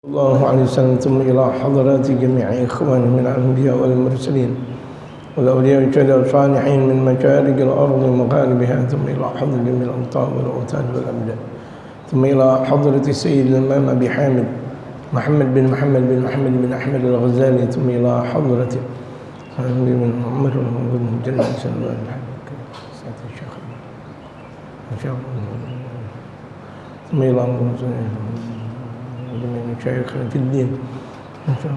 الله عليه وسلم ثم إلى حضرات جميع إخوانه من الأنبياء والمرسلين والأولياء والشهداء والصالحين من مشارق الأرض ومغاربها ثم إلى حضرة جميع الأوطان والأوتاد والأبدان ثم إلى حضرة السيد الإمام أبي حامد محمد بن محمد بن محمد بن أحمد الغزالي ثم إلى حضرة النبي بن محمد بن جل صلى الله عليه وسلم ثم إلى من مشايخنا في الدين إن شاء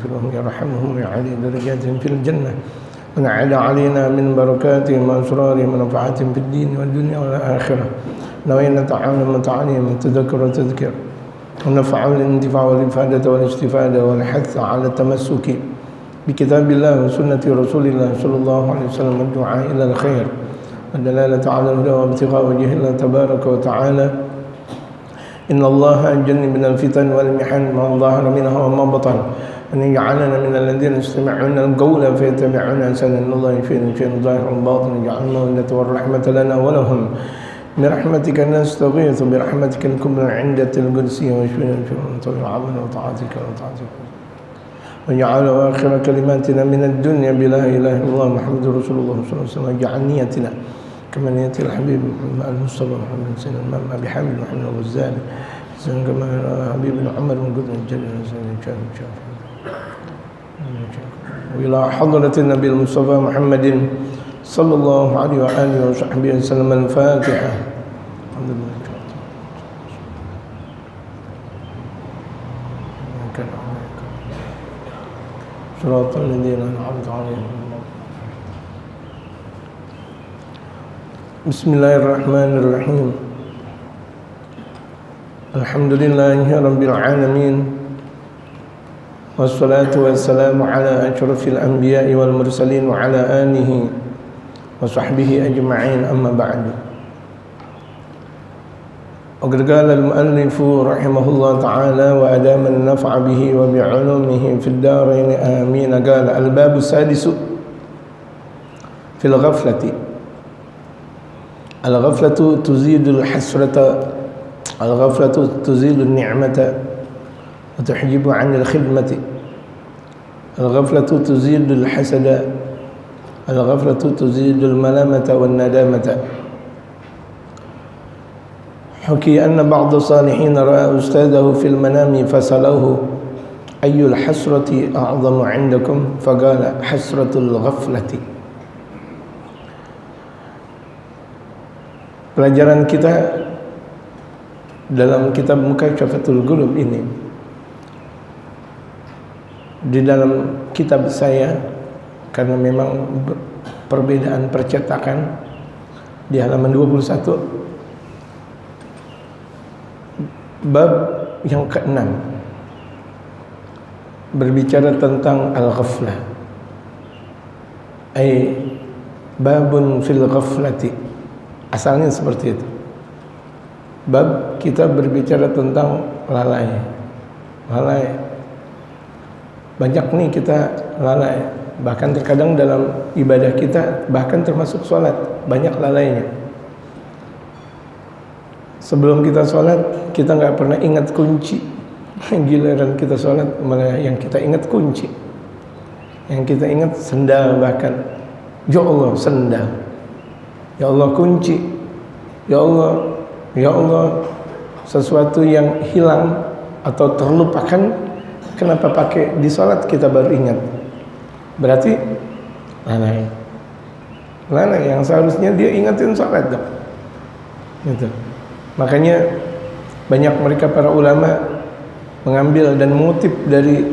الله يرحمهم ويعلي درجاتهم في الجنة ونعد علينا من بركاتهم وأسرارهم ونفعاتهم في الدين والدنيا والآخرة نوينا تعاون وتعليم والتذكر والتذكير ونفع والانتفاع والإفادة والاستفادة والحث على التمسك بكتاب الله وسنة رسول الله صلى الله عليه وسلم والدعاء إلى الخير والدلالة على الهدى وابتغاء وجه الله تبارك وتعالى إن الله أجلني من الفتن والمحن ما ظهر منها وما بطن أن يجعلنا من الذين يستمعون القول فيتبعون أحسنه إن الله يشفينا شيء ظاهر والباطن يجعلنا المودة والرحمة لنا ولهم برحمتك نستغيث برحمتك الكبرى عند القدسية واشفينا من طول العمل وطاعتك وجعل آخر كلماتنا من الدنيا بلا إله إلا الله محمد رسول الله صلى الله عليه وسلم واجعل نيتنا كما نية الحبيب المصطفى محمد سيدنا الإمام أبي حامد محمد الغزالي سيدنا كما حبيب بن عمر من قدر الجنة وإلى حضرة النبي المصطفى محمد صلى الله عليه وآله وصحبه وسلم الفاتحة الحمد لله صراط الذين أنعمت عليهم بسم الله الرحمن الرحيم الحمد لله رب العالمين والصلاة والسلام على أشرف الأنبياء والمرسلين وعلى آله وصحبه أجمعين أما بعد وقد قال المؤلف رحمه الله تعالى وأدام النفع به وبعلومه في الدارين آمين قال الباب السادس في الغفلة الغفلة تزيد الحسرة الغفلة تزيد النعمة وتحجب عن الخدمة الغفلة تزيد الحسد الغفلة تزيد الملامة والندامة حكي أن بعض الصالحين رأى أستاذه في المنام فسألوه أي الحسرة أعظم عندكم فقال حسرة الغفلة. Pelajaran kita dalam kitab Mukasyafatul Qulub ini, di dalam kitab saya karena memang perbedaan percetakan di halaman 21 bab yang ke-6 berbicara tentang al-ghaflah ay babun fil ghaflati. Asalnya seperti itu. Bab kita berbicara tentang lalai. Lalai. Banyak nih kita lalai. Bahkan terkadang dalam ibadah kita, bahkan termasuk sholat, banyak lalainya. Sebelum kita sholat, kita nggak pernah ingat kunci. Giliran kita sholat, malah yang kita ingat kunci. Yang kita ingat sendal bahkan. Ya Allah, sendal. Ya Allah kunci, ya Allah sesuatu yang hilang atau terlupakan, kenapa pakai di sholat kita baru ingat? Berarti lalai yang seharusnya dia ingatin sholat dong. Gitu. Makanya banyak mereka para ulama mengambil dan mengutip dari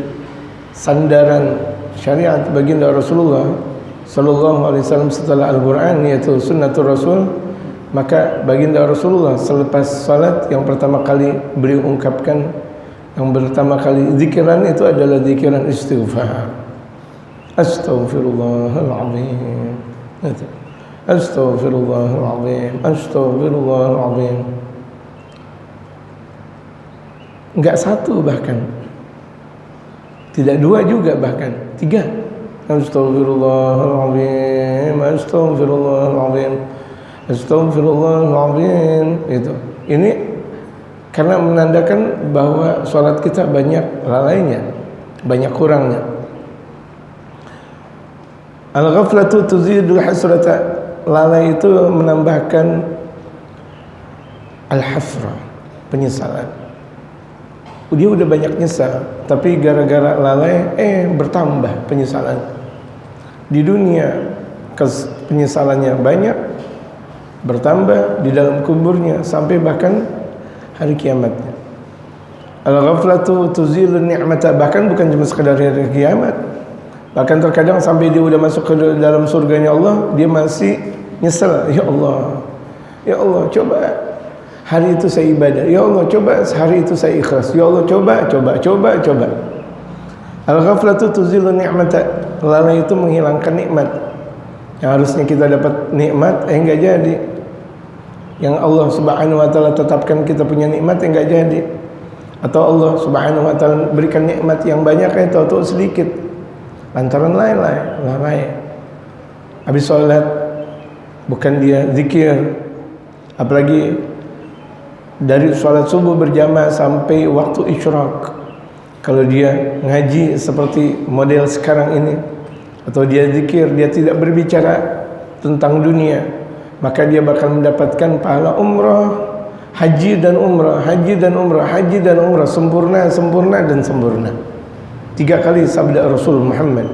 sandaran syariat baginda Rasulullah Sallallahu Alaihi Wasallam setelah Al-Quran, yaitu Sunnatul Rasul. Maka baginda Rasulullah selepas salat yang pertama kali beliau ungkapkan, yang pertama kali zikiran itu adalah zikiran istighfar. Astaghfirullahaladzim, Astaghfirullahaladzim, Astaghfirullahaladzim. Enggak satu bahkan, tidak dua juga, bahkan tiga. Astaghfirullahaladzim, Astaghfirullahaladzim, Astaghfirullahaladzim. Itu. Ini karena menandakan bahwa sholat kita banyak lalainya, banyak kurangnya. Al-ghaflatu tuzidul hasrata, lalai itu menambahkan al-hasra, penyesalan. Dia udah banyak nyesal, tapi gara-gara lalai bertambah penyesalan. Di dunia penyesalannya banyak, bertambah di dalam kuburnya sampai bahkan hari kiamatnya. Al-ghaflatu tuzilun ni'mata, bahkan bukan cuma sekadar hari kiamat, bahkan terkadang sampai dia udah masuk ke dalam surganya Allah, dia masih nyesel. Ya Allah, coba hari itu saya ibadah. Ya Allah, coba hari itu saya ikhlas. Ya Allah, coba. Al-ghaflatu tuzilun ni'mata, lalai itu menghilangkan nikmat. Yang harusnya kita dapat nikmat, enggak jadi. Yang Allah Subhanahu wa taala tetapkan kita punya nikmat, enggak jadi. Atau Allah Subhanahu wa taala berikan nikmat yang banyak, tahu-tahu sedikit. Lantaran lalai. Habis sholat bukan dia zikir, apalagi dari sholat subuh berjamaah sampai waktu isyraq. Kalau dia ngaji seperti model sekarang ini, atau dia zikir, dia tidak berbicara tentang dunia, maka dia bakal mendapatkan pahala umrah, haji dan umrah, sempurna. 3 kali sabda Rasul Muhammad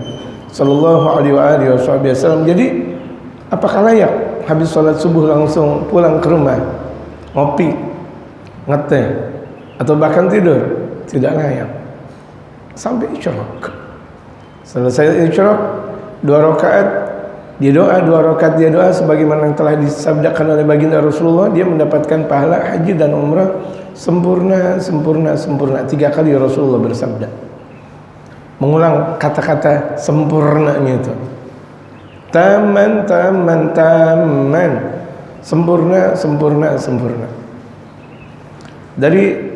sallallahu alaihi wasallam. Jadi apakah layak habis sholat subuh langsung pulang ke rumah, ngopi, ngeteh, atau bahkan tidur? Tidak layak. Sampai isyraq. Selesai isyraq, 2 rakaat dia doa, 2 rakaat dia doa sebagaimana yang telah disabdakan oleh baginda Rasulullah, dia mendapatkan pahala haji dan umrah sempurna. 3 kali Rasulullah bersabda, mengulang kata-kata sempurnanya itu. Taman, sempurna. Dari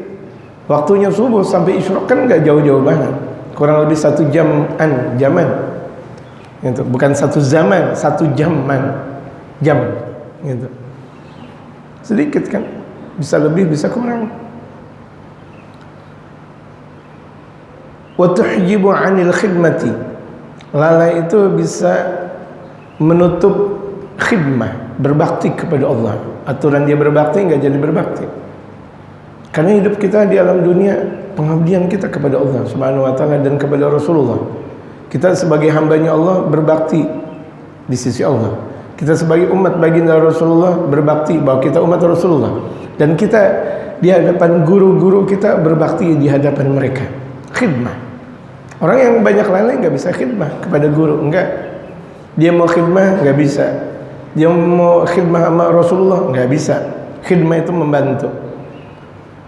waktunya subuh sampai isyraq kan enggak jauh-jauh banget, kurang lebih 1 jaman gitu. Bukan 1 zaman, 1 jam gitu. Sedikit kan, bisa lebih bisa kurang. Wa tuhjibu 'anil khidmati, lalai itu bisa menutup khidmah, berbakti kepada Allah. Aturan dia berbakti enggak jadi berbakti. Karena hidup kita di alam dunia, pengabdian kita kepada Allah Subhanahu wa taala dan kepada Rasulullah. Kita sebagai hambanya Allah berbakti di sisi Allah. Kita sebagai umat baginda Rasulullah berbakti bahwa kita umat Rasulullah. Dan kita di hadapan guru-guru kita berbakti di hadapan mereka. Khidmah. Orang yang banyak lalai enggak bisa khidmah kepada guru, enggak. Dia mau khidmah enggak bisa. Dia mau khidmah sama Rasulullah enggak bisa. Khidmah itu membantu.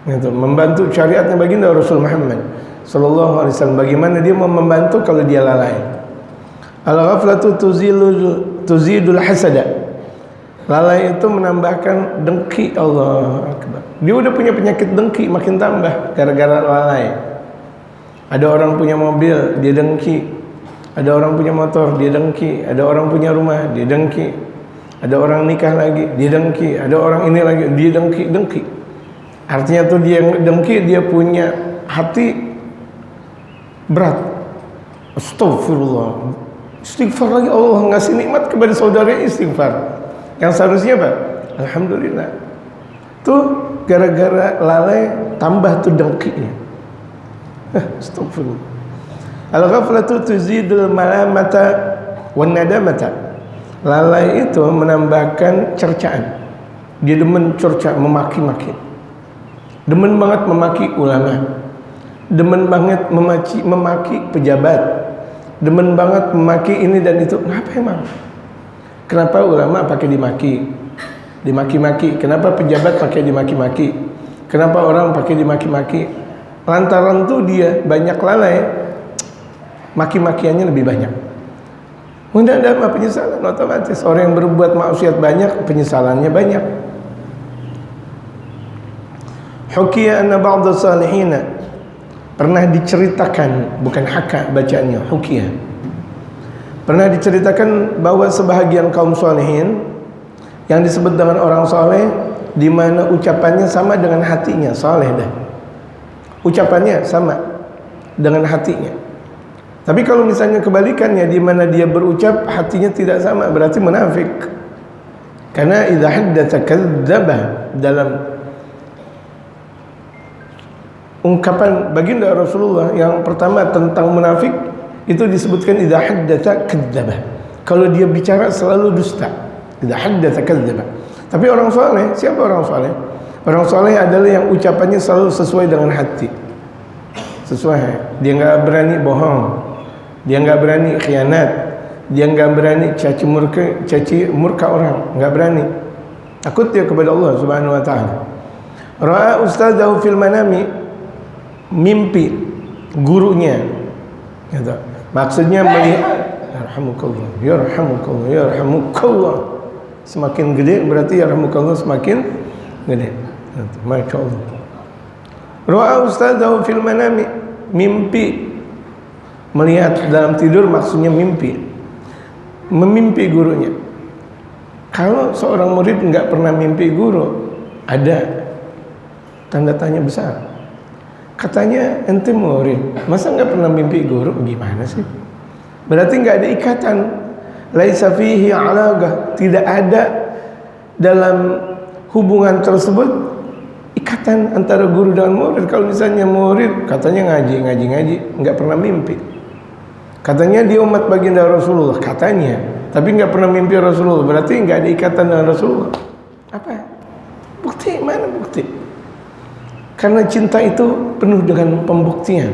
Gitu, membantu syariatnya baginda Rasul Muhammad sallallahu alaihi wasallam. Bagaimana dia mau membantu kalau dia lalai? Al-ghaflatu tuzidul hasada, lalai itu menambahkan dengki. Allah akbar. Dia udah punya penyakit dengki, makin tambah gara-gara lalai. Ada orang punya mobil, dia dengki. Ada orang punya motor, dia dengki. Ada orang punya rumah, dia dengki. Ada orang nikah lagi, dia dengki. Ada orang ini lagi, dia dengki. Artinya tuh dia dengki, dia punya hati berat. Astagfirullah. Istighfar lagi, Allah ngasih nikmat kepada saudaranya, istighfar. Yang seharusnya apa? Alhamdulillah. Tuh gara-gara lalai tambah tuh dengkinya. Astagfirullah. Al-ghaflatu tuzidul malamata wan nadamata, lalai itu menambahkan cercaan. Dia demen cerca, memaki-maki. Demen banget memaki ulama, demen banget memaki pejabat, demen banget memaki ini dan itu. Kenapa emang? Kenapa ulama pakai dimaki-maki? Kenapa pejabat pakai dimaki-maki? Kenapa orang pakai dimaki-maki? Lantaran tuh dia banyak lalai, maki-makiannya lebih banyak. Mudah ada penyesalan otomatis. Orang yang berbuat maksiat banyak, penyesalannya banyak. Hukiya anna ba'da salihina, pernah diceritakan, bukan haka bacaannya, hukiya. Pernah diceritakan bahwa sebahagian kaum salihin yang disebut dengan orang saleh, di mana ucapannya sama dengan hatinya, saleh dah. Ucapannya sama dengan hatinya. Tapi kalau misalnya kebalikannya, di mana dia berucap hatinya tidak sama, berarti munafik. Karena idza haddatsa kadzdzaba, dalam ungkapan baginda Rasulullah yang pertama tentang munafik itu disebutkan idza haddatsa kadzdzaba. Kalau dia bicara selalu dusta. Idza haddatsa kadzdzaba. Tapi orang saleh, siapa orang saleh? Orang saleh adalah yang ucapannya selalu sesuai dengan hati. Sesuai. Dia enggak berani bohong. Dia enggak berani khianat. Dia enggak berani caci murka orang, enggak berani. Takut dia kepada Allah Subhanahu wa taala. Ra'a ustadahu fil manami, mimpi gurunya. Gitu. Maksudnya melihat yarhamukallah, yarhamukallah, yarhamukallah. Semakin gede berarti yarhamukallah semakin gede. Masya Allah. Ra'a ustadahu fil manami, mimpi. Melihat dalam tidur maksudnya mimpi. Memimpi gurunya. Kalau seorang murid enggak pernah mimpi guru, ada tanda tanya besar. Katanya ente murid, masa enggak pernah mimpi guru? Gimana sih? Berarti enggak ada ikatan. Laisa fihi alaqah, tidak ada dalam hubungan tersebut ikatan antara guru dan murid. Kalau misalnya murid katanya ngaji, enggak pernah mimpi. Katanya dia umat baginda Rasulullah, katanya, tapi enggak pernah mimpi Rasulullah, berarti enggak ada ikatan dengan Rasulullah. Apa? Bukti, mana bukti? Karena cinta itu penuh dengan pembuktian.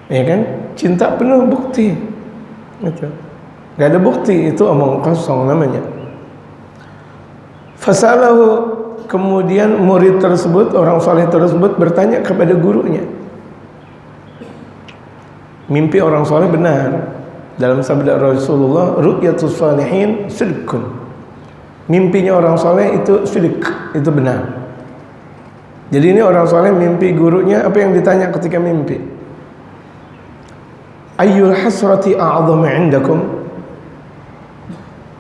Ya kan? Cinta penuh bukti. Gitu. Enggak ada bukti, itu omong kosong namanya. Fasalahu, kemudian murid tersebut, orang saleh tersebut bertanya kepada gurunya. Mimpi orang soleh benar. Dalam sabda Rasulullah, ru'yatus salihin sidqun. Mimpinya orang soleh itu sidq, itu benar. Jadi ini orang soleh mimpi gurunya, apa yang ditanya ketika mimpi? Ayyul hasrati a'zamu 'indakum?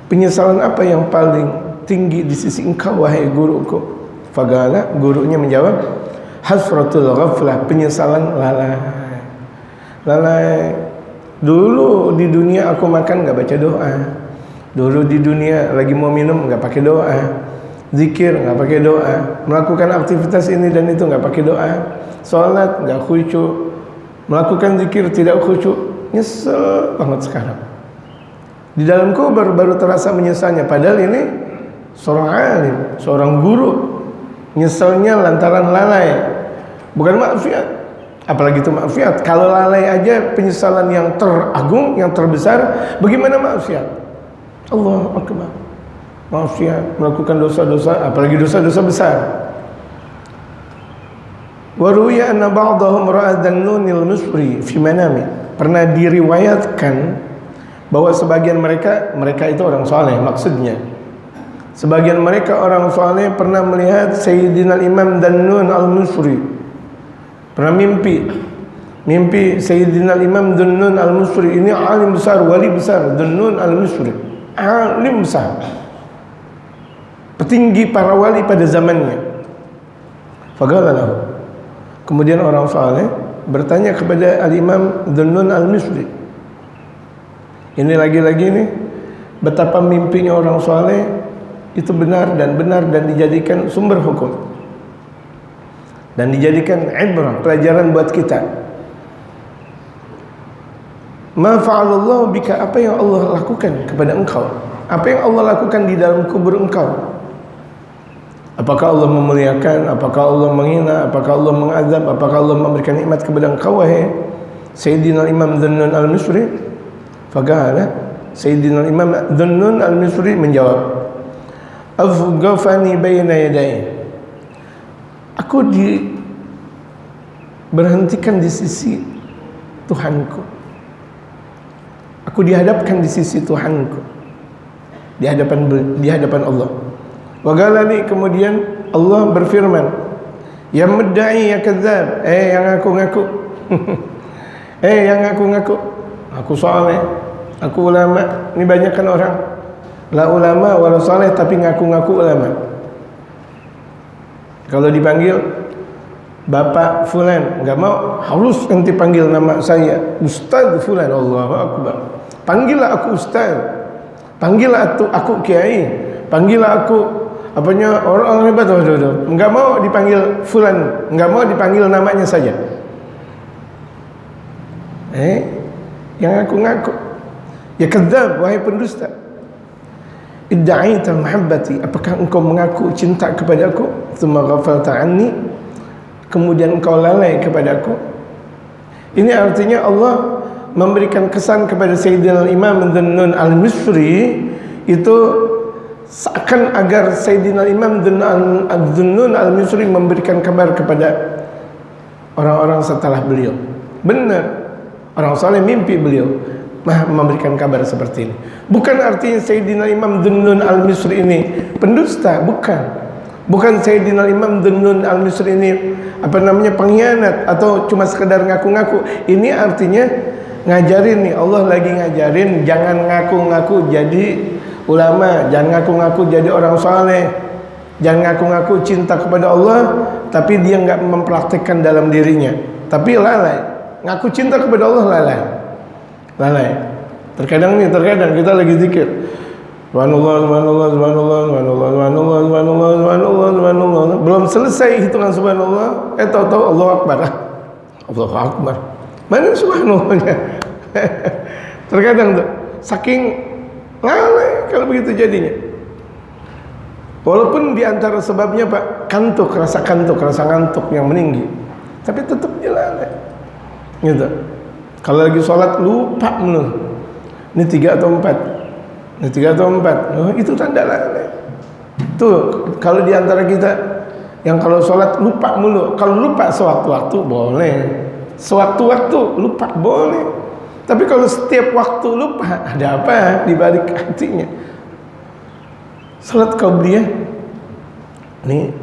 Penyesalan apa yang paling tinggi di sisi engkau wahai guruku? Fagala, gurunya menjawab, hasratul ghaflah, penyesalan lalai. Dulu di dunia aku makan enggak baca doa. Dulu di dunia lagi mau minum enggak pakai doa. Zikir enggak pakai doa. Melakukan aktivitas ini dan itu enggak pakai doa. Salat enggak khusyuk. Melakukan zikir tidak khusyuk. Nyesel banget sekarang. Di dalam kubur baru terasa menyesalnya, padahal ini seorang alim, seorang guru. Nyeselnya lantaran lalai. Bukan maksiat. Apalagi itu maksiat. Kalau lalai aja penyesalan yang teragung, yang terbesar, bagaimana maksiat? Allahu Akbar. Maksiat, melakukan dosa-dosa, apalagi dosa-dosa besar. Wa ruwiya anna ba'dahum ra'a dhannunil misri fi manami. Pernah diriwayatkan bahwa sebagian mereka itu orang saleh maksudnya. Sebagian mereka orang saleh pernah melihat Sayyidina Imam Dhannun al-Misri. Pernah mimpi Sayyidina Imam Dhannun al-Misri. Ini alim besar, wali besar, Dhannun al-Misri, alim besar, petinggi para wali pada zamannya. Faqala lahu, kemudian orang saleh bertanya kepada al-Imam Dhannun al-Misri. Ini lagi-lagi nih, betapa mimpinya orang saleh itu benar dan dijadikan sumber hukum dan dijadikan ibrah, pelajaran buat kita. Ma fa'alallahu bika, apa yang Allah lakukan kepada engkau? Apa yang Allah lakukan di dalam kubur engkau? Apakah Allah memuliakan? Apakah Allah menghina? Apakah Allah mengazab? Apakah Allah memberikan nikmat kepada engkau wahai Sayyidina Imam Dhannun al-Misri? Faqala, Sayyidina Imam Dhannun al-Misri menjawab, afghafani baina yaday, aku berhentikan di sisi Tuhanku. Aku dihadapkan di sisi Tuhanku, di hadapan Allah. Wa galani, kemudian Allah berfirman, ya mudda'i ya kadzdzab, yang ngaku-ngaku yang ngaku-ngaku aku saleh, aku ulama. Ini banyak kan orang la ulama wala saleh tapi ngaku-ngaku ulama. Kalau dipanggil Bapak Fulan, nggak mau, harus nanti panggil nama saya Ustaz Fulan. Allahu Akbar. Panggillah aku Ustaz, panggillah aku Kiai, panggillah aku orang hebat. Nggak mau dipanggil Fulan, nggak mau dipanggil namanya saja. Yang ngaku-ngaku, ya kadzab, wahai pendusta. Idda'aita mahabbati, apakah engkau mengaku cinta kepadaku? Tsumma ghafalta anni, kemudian engkau lalai kepadaku. Ini artinya Allah memberikan kesan kepada Sayyidina Imam Dhunnun al-Misri itu seakan agar Sayyidina Imam Dhunnun al-Misri memberikan kabar kepada orang-orang setelah beliau. Benar, orang saleh mimpi beliau memberikan kabar seperti ini. Bukan artinya Sayyidina Imam Dhunnun al-Misri ini pendusta, bukan Sayyidina Imam Dhunnun al-Misri ini pengkhianat atau cuma sekedar ngaku-ngaku. Ini artinya ngajarin nih, Allah lagi ngajarin jangan ngaku-ngaku jadi ulama, jangan ngaku-ngaku jadi orang saleh, jangan ngaku-ngaku cinta kepada Allah tapi dia nggak mempraktikkan dalam dirinya, tapi lalai. Ngaku cinta kepada Allah, lalai. Terkadang kita lagi zikir, subhanallah, belum selesai hitungan subhanallah, tahu-tahu Allahu Akbar. Mana subhanallahnya? Terkadang tuh saking lalai kalau begitu jadinya. Walaupun diantara sebabnya Pak, rasa ngantuk yang meninggi, tapi tetap dia lalai. Gitu. Kalau lagi sholat lupa menurut, ini 3 atau 4, oh, itu tanda lalai. Tuh kalau diantara kita yang kalau sholat lupa mulu, kalau lupa sewaktu-waktu boleh, sewaktu-waktu lupa boleh, tapi kalau setiap waktu lupa, ada apa di balik hatinya? Sholat qabliyah ini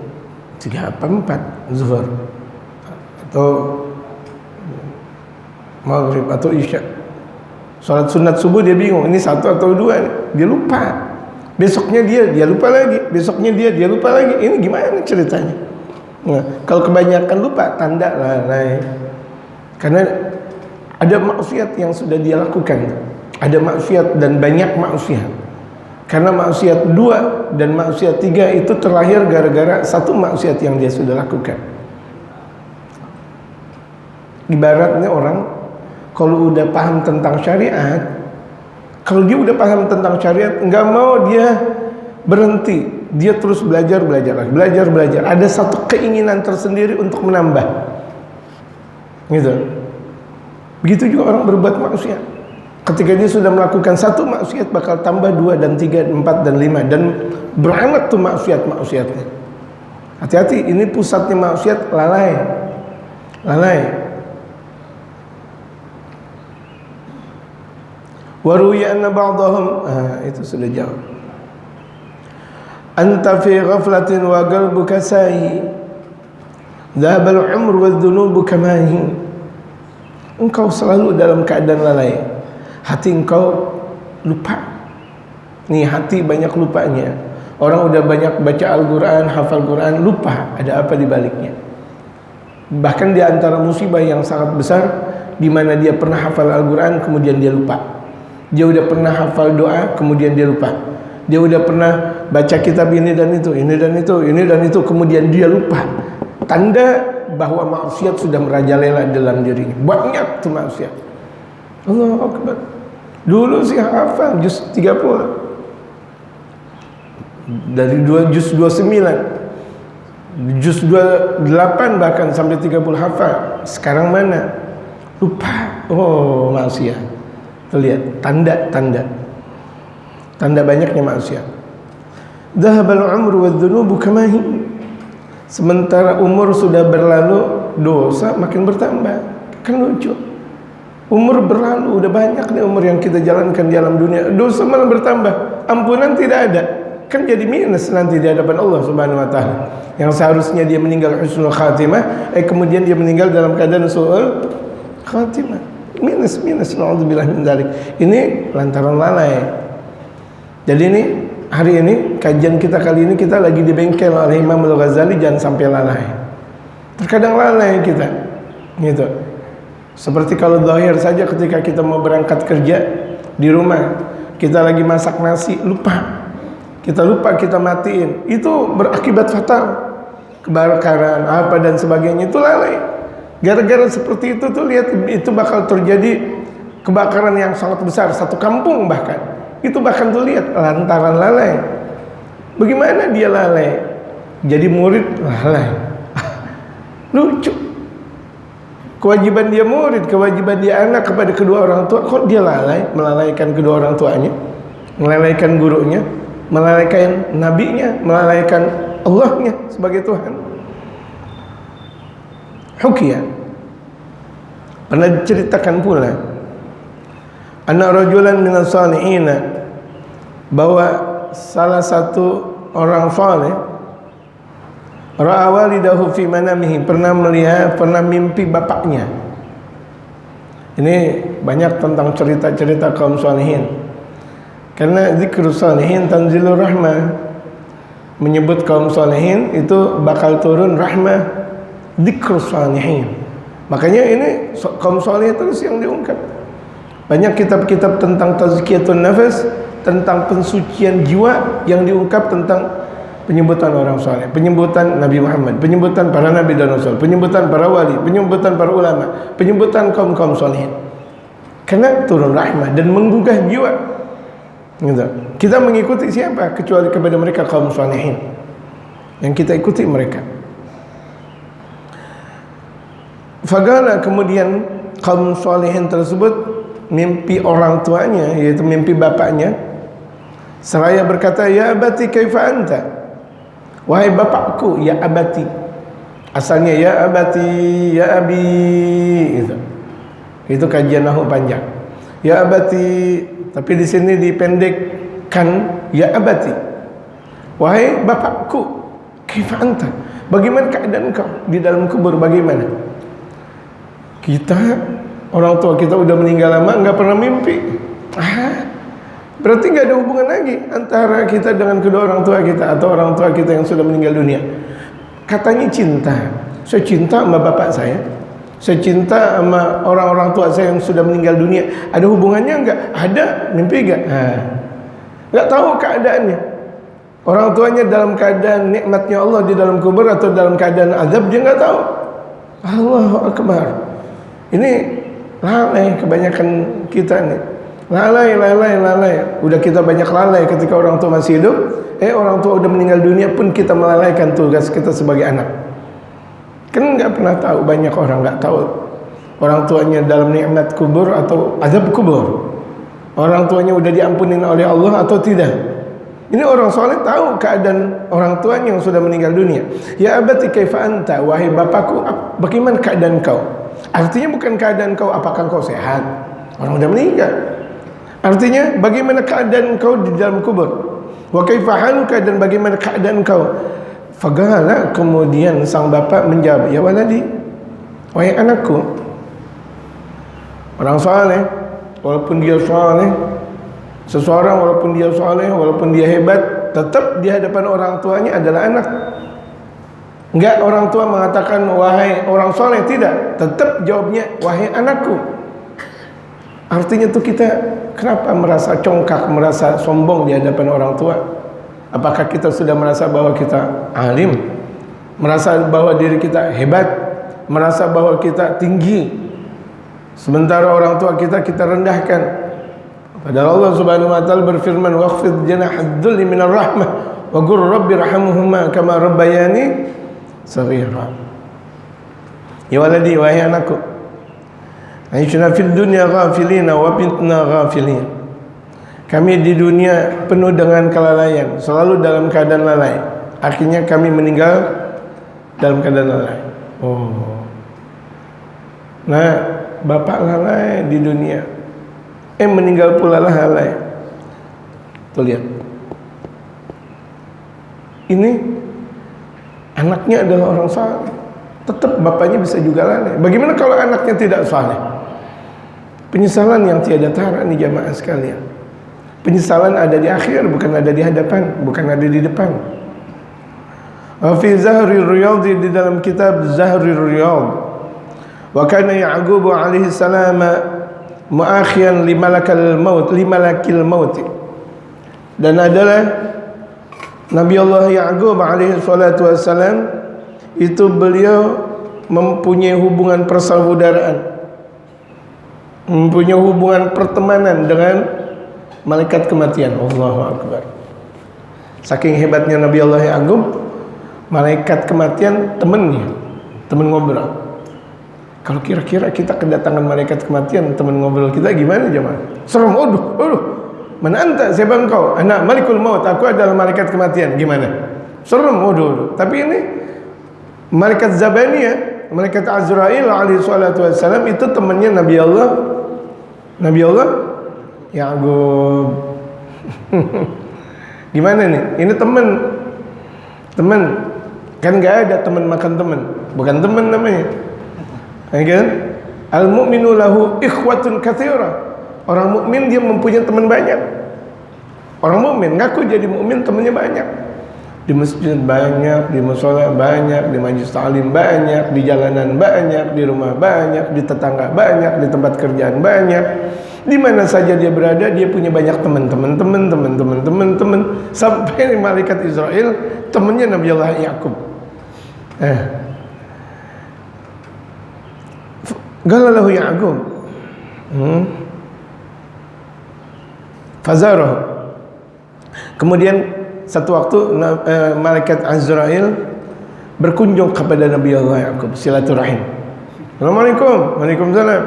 3 apa 4 zuhur atau maghrib atau isya. Salat sunat subuh dia bingung, ini 1 atau 2, dia lupa. Besoknya dia lupa lagi, besoknya dia lupa lagi. Ini gimana ceritanya? Nah, kalau kebanyakan lupa, tanda lalai. Karena ada maksiat yang sudah dia lakukan. Ada maksiat dan banyak maksiat. Karena maksiat 2 dan maksiat 3 itu terlahir gara-gara 1 maksiat yang dia sudah lakukan. Ibaratnya orang kalau udah paham tentang syariat, kalau dia udah paham tentang syariat, nggak mau dia berhenti, dia terus belajar. Ada satu keinginan tersendiri untuk menambah, gitu. Begitu juga orang berbuat maksiat. Ketika dia sudah melakukan 1 maksiat, bakal tambah 2 dan 3, 4 dan 5, dan beranak tuh maksiatnya. Hati-hati, ini pusatnya maksiat, lalai. Waruya anna ba'dahum, itu sudah jawab. Anta fi ghaflatin wa qalbuka sahi, dhahaba al-umr wa dhunubu kamahi. Engkau selalu dalam keadaan lalai, hati engkau lupa. Nih, hati banyak lupanya. Orang udah banyak baca Al-Quran, hafal Quran, lupa ada apa di baliknya. Bahkan di antara musibah yang sangat besar, di mana dia pernah hafal Al-Quran kemudian dia lupa. Dia udah pernah hafal doa, kemudian dia lupa. Dia udah pernah baca kitab ini dan itu, kemudian dia lupa. Tanda bahwa maksiat sudah merajalela dalam dirinya. Banyak tuh maksiat. Allahu Akbar. Dulu sih hafal juz 30. Dari juz 29. Juz 28 bahkan sampai 30 hafal. Sekarang mana? Lupa. Oh, maksiat. Lihat tanda banyaknya maksiat. Dhahabal umru wadh-dhunubu kamahi. Sementara umur sudah berlalu, dosa makin bertambah. Kan lucu. Umur berlalu, udah banyak nih umur yang kita jalankan di alam dunia, dosa malah bertambah, ampunan tidak ada. Kan jadi minus nanti di hadapan Allah Subhanahu wa taala. Yang seharusnya dia meninggal husnul khatimah, kemudian dia meninggal dalam keadaan su'ul khatimah. Minus, naudzubillah min dzalik. Ini lantaran lalai. Jadi ini hari ini, kajian kita kali ini, kita lagi di bengkel oleh Imam Al-Ghazali, jangan sampai lalai. Terkadang lalai kita, gitu. Seperti kalau zahir saja ketika kita mau berangkat kerja di rumah, kita lagi masak nasi, lupa. Kita lupa, kita matiin. Itu berakibat fatal. Kebakaran, apa dan sebagainya, itu lalai. Gara-gara seperti itu tuh, lihat, itu bakal terjadi kebakaran yang sangat besar, satu kampung bahkan. Itu bahkan tuh lihat, lantaran lalai. Bagaimana dia lalai? Jadi murid lalai. Lucu. Kewajiban dia murid, kewajiban dia anak kepada kedua orang tua, kok dia lalai? Melalaikan kedua orang tuanya, melalaikan gurunya, melalaikan nabinya, melalaikan Allahnya sebagai Tuhan. Hukiyah pernah diceritakan pula, anak rajulan minas salihina, bahwa salah satu orang saleh ra'a walidahu fi manamihi, pernah melihat, pernah mimpi bapaknya. Ini banyak tentang cerita-cerita kaum salihin. Karena zikrus salihin tanzilur rahmah, menyebut kaum salihin itu bakal turun rahmah. Zikrus salihin, makanya ini kaum salihin terus yang diungkap. Banyak kitab-kitab tentang tazkiyatun nafas, tentang pensucian jiwa yang diungkap tentang penyebutan orang saleh, penyebutan Nabi Muhammad, penyebutan para nabi dan rasul, penyebutan para wali, penyebutan para ulama, penyebutan kaum-kaum salihin. Karena turun rahmah dan menggugah jiwa. Gitu. Kita mengikuti siapa kecuali kepada mereka kaum salihin. Yang kita ikuti mereka. Fagala, kemudian kaum salihin tersebut mimpi orang tuanya, yaitu mimpi bapaknya. Seraya berkata, ya abati kaifa anta, wahai bapakku, ya abati. Asalnya ya abati, ya abi, itu kajian nahwu panjang. Ya abati, tapi di sini dipendekkan ya abati, wahai bapakku, kaifa anta, bagaimana keadaan kau di dalam kubur, bagaimana? Kita, orang tua kita udah meninggal lama, nggak pernah mimpi. Berarti nggak ada hubungan lagi antara kita dengan kedua orang tua kita atau orang tua kita yang sudah meninggal dunia. Katanya cinta, saya cinta sama bapak saya cinta sama orang-orang tua saya yang sudah meninggal dunia. Ada hubungannya nggak? Ada, mimpi nggak? Nggak tahu keadaannya. Orang tuanya dalam keadaan nikmatnya Allah di dalam kubur atau dalam keadaan azab, dia nggak tahu. Allahu Akbar. Ini lalai kebanyakan kita nih. Lalai. Udah kita banyak lalai ketika orang tua masih hidup. Orang tua udah meninggal dunia pun kita melalaikan tugas kita sebagai anak. Kan nggak pernah tahu, banyak orang nggak tahu orang tuanya dalam nikmat kubur atau azab kubur. Orang tuanya udah diampunin oleh Allah atau tidak. Ini orang soleh tahu keadaan orang tuanya yang sudah meninggal dunia. Ya abati kaifa anta, wahai bapakku, bagaimana keadaan kau? Artinya bukan keadaan kau apakah kau sehat, orang udah meninggal. Artinya bagaimana keadaan kau di dalam kubur? Wa kaifa haluka, dan bagaimana keadaan kau? Fagala, kemudian sang bapak menjawab, ya waladi, wahai anakku. Orang saleh, walaupun dia saleh, seseorang walaupun dia saleh, walaupun dia hebat, tetap di hadapan orang tuanya adalah anak. Enggak orang tua mengatakan wahai orang saleh, tidak, tetap jawabnya wahai anakku. Artinya tuh kita kenapa merasa congkak, merasa sombong di hadapan orang tua? Apakah kita sudah merasa bahwa kita alim, merasa bahwa diri kita hebat, merasa bahwa kita tinggi, sementara orang tua kita rendahkan? Padahal Allah Subhanahu wa taala berfirman, waqfid janahad dhulli minar rahmah wa qur rabbi rahamhuma kama rabbayani saghira. Ya waladi, wahai anakku, aishna fid dunya ghafilina wa bitna ghafilin. Kami di dunia penuh dengan kelalaian, selalu dalam keadaan lalai. Akhirnya kami meninggal dalam keadaan lalai. Nah, bapak lalai di dunia, meninggal pula lalai. Tuh lihat, ini anaknya adalah orang saleh, tetap bapaknya bisa juga lalai. Bagaimana kalau anaknya tidak saleh? Penyesalan yang tiada tara nih jamaah sekalian. Penyesalan ada di akhir, bukan ada di hadapan, bukan ada di depan. Wa fi Zahri Riyadh, di dalam kitab Zahri Riyadh, wa kana Ya'qub alaihi salam muakhiyan li malakil maut. Dan adalah Nabi Allah Ya'qub alaihi salatu wassalam itu beliau mempunyai hubungan persaudaraan, mempunyai hubungan pertemanan dengan malaikat kematian. Allahu Akbar. Saking hebatnya Nabi Allah Ya'qub, malaikat kematian temennya, temen ngobrol. Kalau kira-kira kita kedatangan malaikat kematian, temen ngobrol kita gimana jemaah? Serem. Aduh, mana anta? Siapa engkau? Anak Malikul Maut, aku adalah malaikat kematian. Gimana? Serem. Aduh. Tapi ini malaikat Zabaniyah, malaikat Azrail alaihi salatu wassalam, itu temannya Nabi Allah Ya'qub. Gimana nih? Ini teman kan nggak ada teman makan teman, bukan teman namanya. Kan? Al-mu'minu lahu ikhwatun katsira. Orang mukmin dia mempunyai teman banyak. Orang mukmin ngaku jadi mukmin, temannya banyak. Di masjid banyak, di mushola banyak, di majelis ta'lim banyak, di jalanan banyak, di rumah banyak, di tetangga banyak, di tempat kerjaan banyak. Di mana saja dia berada, dia punya banyak teman. Sampai malaikat Israel temannya Nabi Allah Ya'qub. Qala lahu Ya'qub fazarahu. Kemudian satu waktu malaikat Azrail berkunjung kepada Nabi Allah Ya'qub, silaturahim. Assalamualaikum. Waalaikumsalam.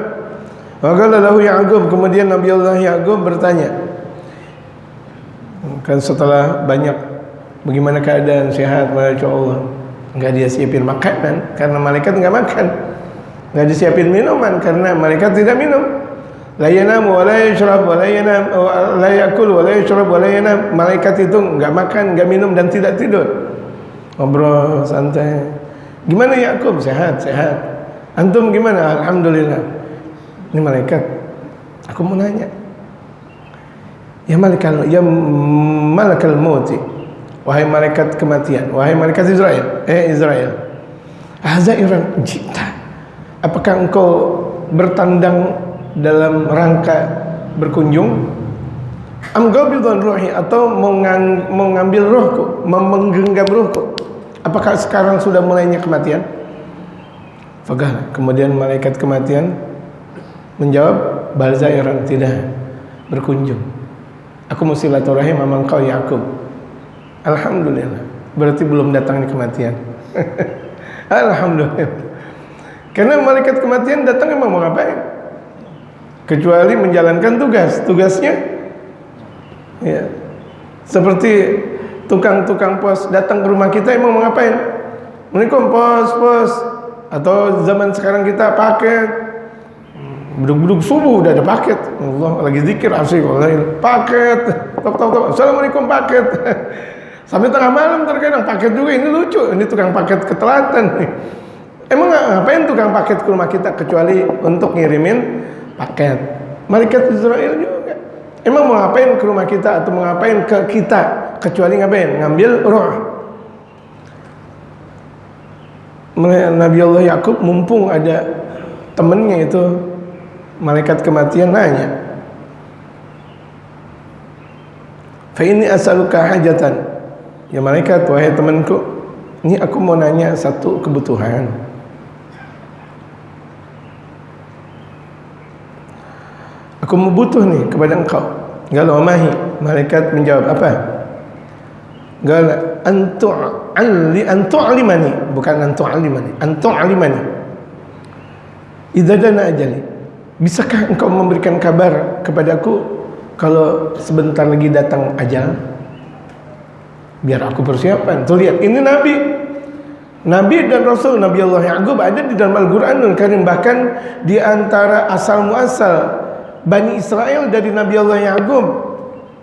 Wa qala lahu Ya'qub, kemudian Nabi Allah Ya'qub bertanya, kan setelah banyak bagaimana keadaan, sehat, masya Allah, enggak dia siapin makanan karena malaikat enggak makan, enggak disiapin minuman karena malaikat tidak minum. La yanamu wa la yashrab wa la yanam wa la yakul wa la yashrab wa la yanam. Malaikat itu enggak makan, enggak minum dan tidak tidur. Ngobrol santai. Gimana Ya'qub? Sehat. Antum gimana? Alhamdulillah. Ini malaikat. Aku mau nanya. Ya malakal mauti. Wahai malaikat kematian, wahai malaikat Israel. Israel. Ahzairan jita. Apakah engkau bertandang dalam rangka berkunjung? Am ghabidan ruhi, atau mengambil rohku, menggenggam rohku? Apakah sekarang sudah mulainya kematian? Fagah, kemudian malaikat kematian menjawab, bal zairan, tidak berkunjung. Aku mau silaturahim sama engkau Ya'qub. Alhamdulillah, berarti belum datangnya kematian. Alhamdulillah. Karena malaikat kematian datang emang mau ngapain? Kecuali menjalankan tugasnya. Ya. Seperti tukang-tukang pos datang ke rumah kita emang mau ngapain? Assalamualaikum pos. Atau zaman sekarang kita paket. Beduk-beduk subuh udah ada paket. Allah lagi zikir asik, paket. Tok. Assalamualaikum paket. Sampai tengah malam terkadang paket juga. Ini lucu. Ini tukang paket ketelatan. Emang ngapain tukang paket ke rumah kita kecuali untuk ngirimin paket? Malaikat Israel juga. Emang mau ngapain ke rumah kita atau mau ngapain ke kita kecuali ngapain? Ngambil roh. Nabi Allah Ya'qub mumpung ada temennya itu malaikat kematian nanya, fa ini as'aluka hajatan. Ya malaikat, wahai temanku, ini aku mau nanya satu kebutuhan. Aku mau butuh nih kepada engkau. Galau mahi. Malaikat menjawab apa? Gala antu'alimani, bukan antu'alimani. Idza dana ajali. Bisakah engkau memberikan kabar kepadaku kalau sebentar lagi datang ajal? Biar aku persiapan. Tuh lihat, ini Nabi dan Rasul Nabi Allah Ya'qub ada di dalam Al-Qur'anul Karim, bahkan di antara asal muasal Bani Israel dari Nabi Allah Ya'qub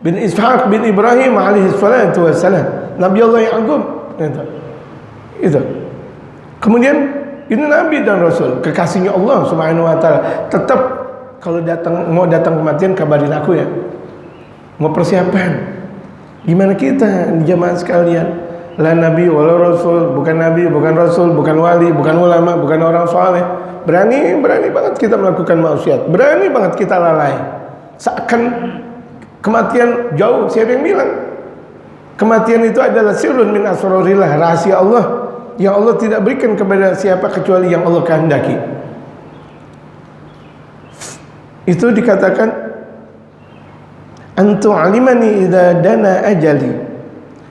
bin Ishaq bin Ibrahim alaihi salatu wassalam. Nabi Allah Ya'qub itu. Kemudian ini Nabi dan Rasul, kekasihnya Allah Subhanahu wa taala. Tetap kalau mau datang kematian kabarin aku ya. mau persiapan. Gimana kita jamaah sekalian? La nabi wala rasul, bukan nabi, bukan rasul, bukan wali, bukan ulama, bukan orang saleh. Berani banget kita melakukan maksiat. Berani banget kita lalai. Seakan kematian jauh. Siapa yang bilang? Kematian itu adalah sirrun min asrarillah, rahasia Allah yang Allah tidak berikan kepada siapa kecuali yang Allah kehendaki. Itu dikatakan antu alimani idza dana ajali.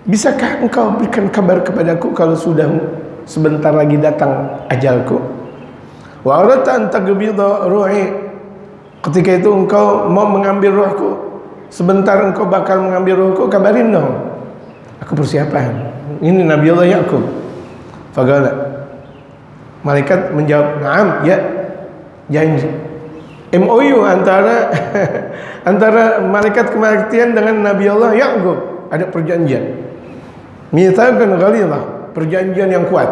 Bisakah engkau berikan kabar kepadaku kalau sudah sebentar lagi datang ajalku? Wa aradta an taghbida ruhi. Ketika itu engkau mau mengambil rohku, sebentar engkau bakal mengambil rohku, kabarin dong. Aku persiapan. Ini Nabi Allah Yaqub. Faqala. Malaikat menjawab, "Na'am, ya. Janji." MOU antara malaikat kematian dengan Nabi Allah Yaqub, ada perjanjian. Mitsaqan ghalidha, perjanjian yang kuat.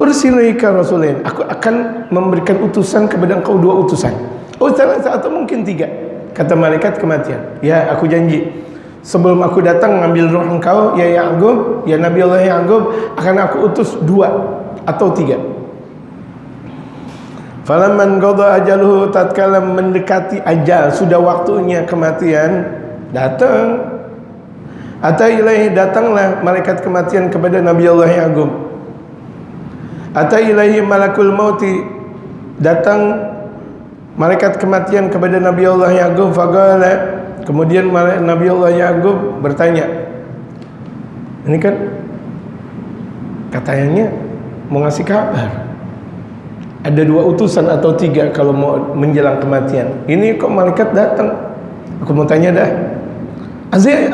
Ursilaika rasulain, aku akan memberikan utusan kepada engkau 2 utusan. Atau mungkin 3, kata malaikat kematian. Ya, aku janji. Sebelum aku datang mengambil roh engkau, ya Yaqub, ya Nabi Allah Yaqub, akan aku utus 2 atau 3. Falamman qada ajaluhu, tatkala mendekati ajal, sudah waktunya kematian datang. Ata ilaihi, datanglah malaikat kematian kepada Nabi Allah Yaqub. Ata ilaihi malakul mauti, datang malaikat kematian kepada Nabi Allah Yaqub. Faqala, kemudian Nabi Allah Yaqub bertanya, ini kan katanya mau ngasih kabar, ada 2 utusan atau 3 kalau mau menjelang kematian. Ini kok malaikat datang? Aku mau tanya dah.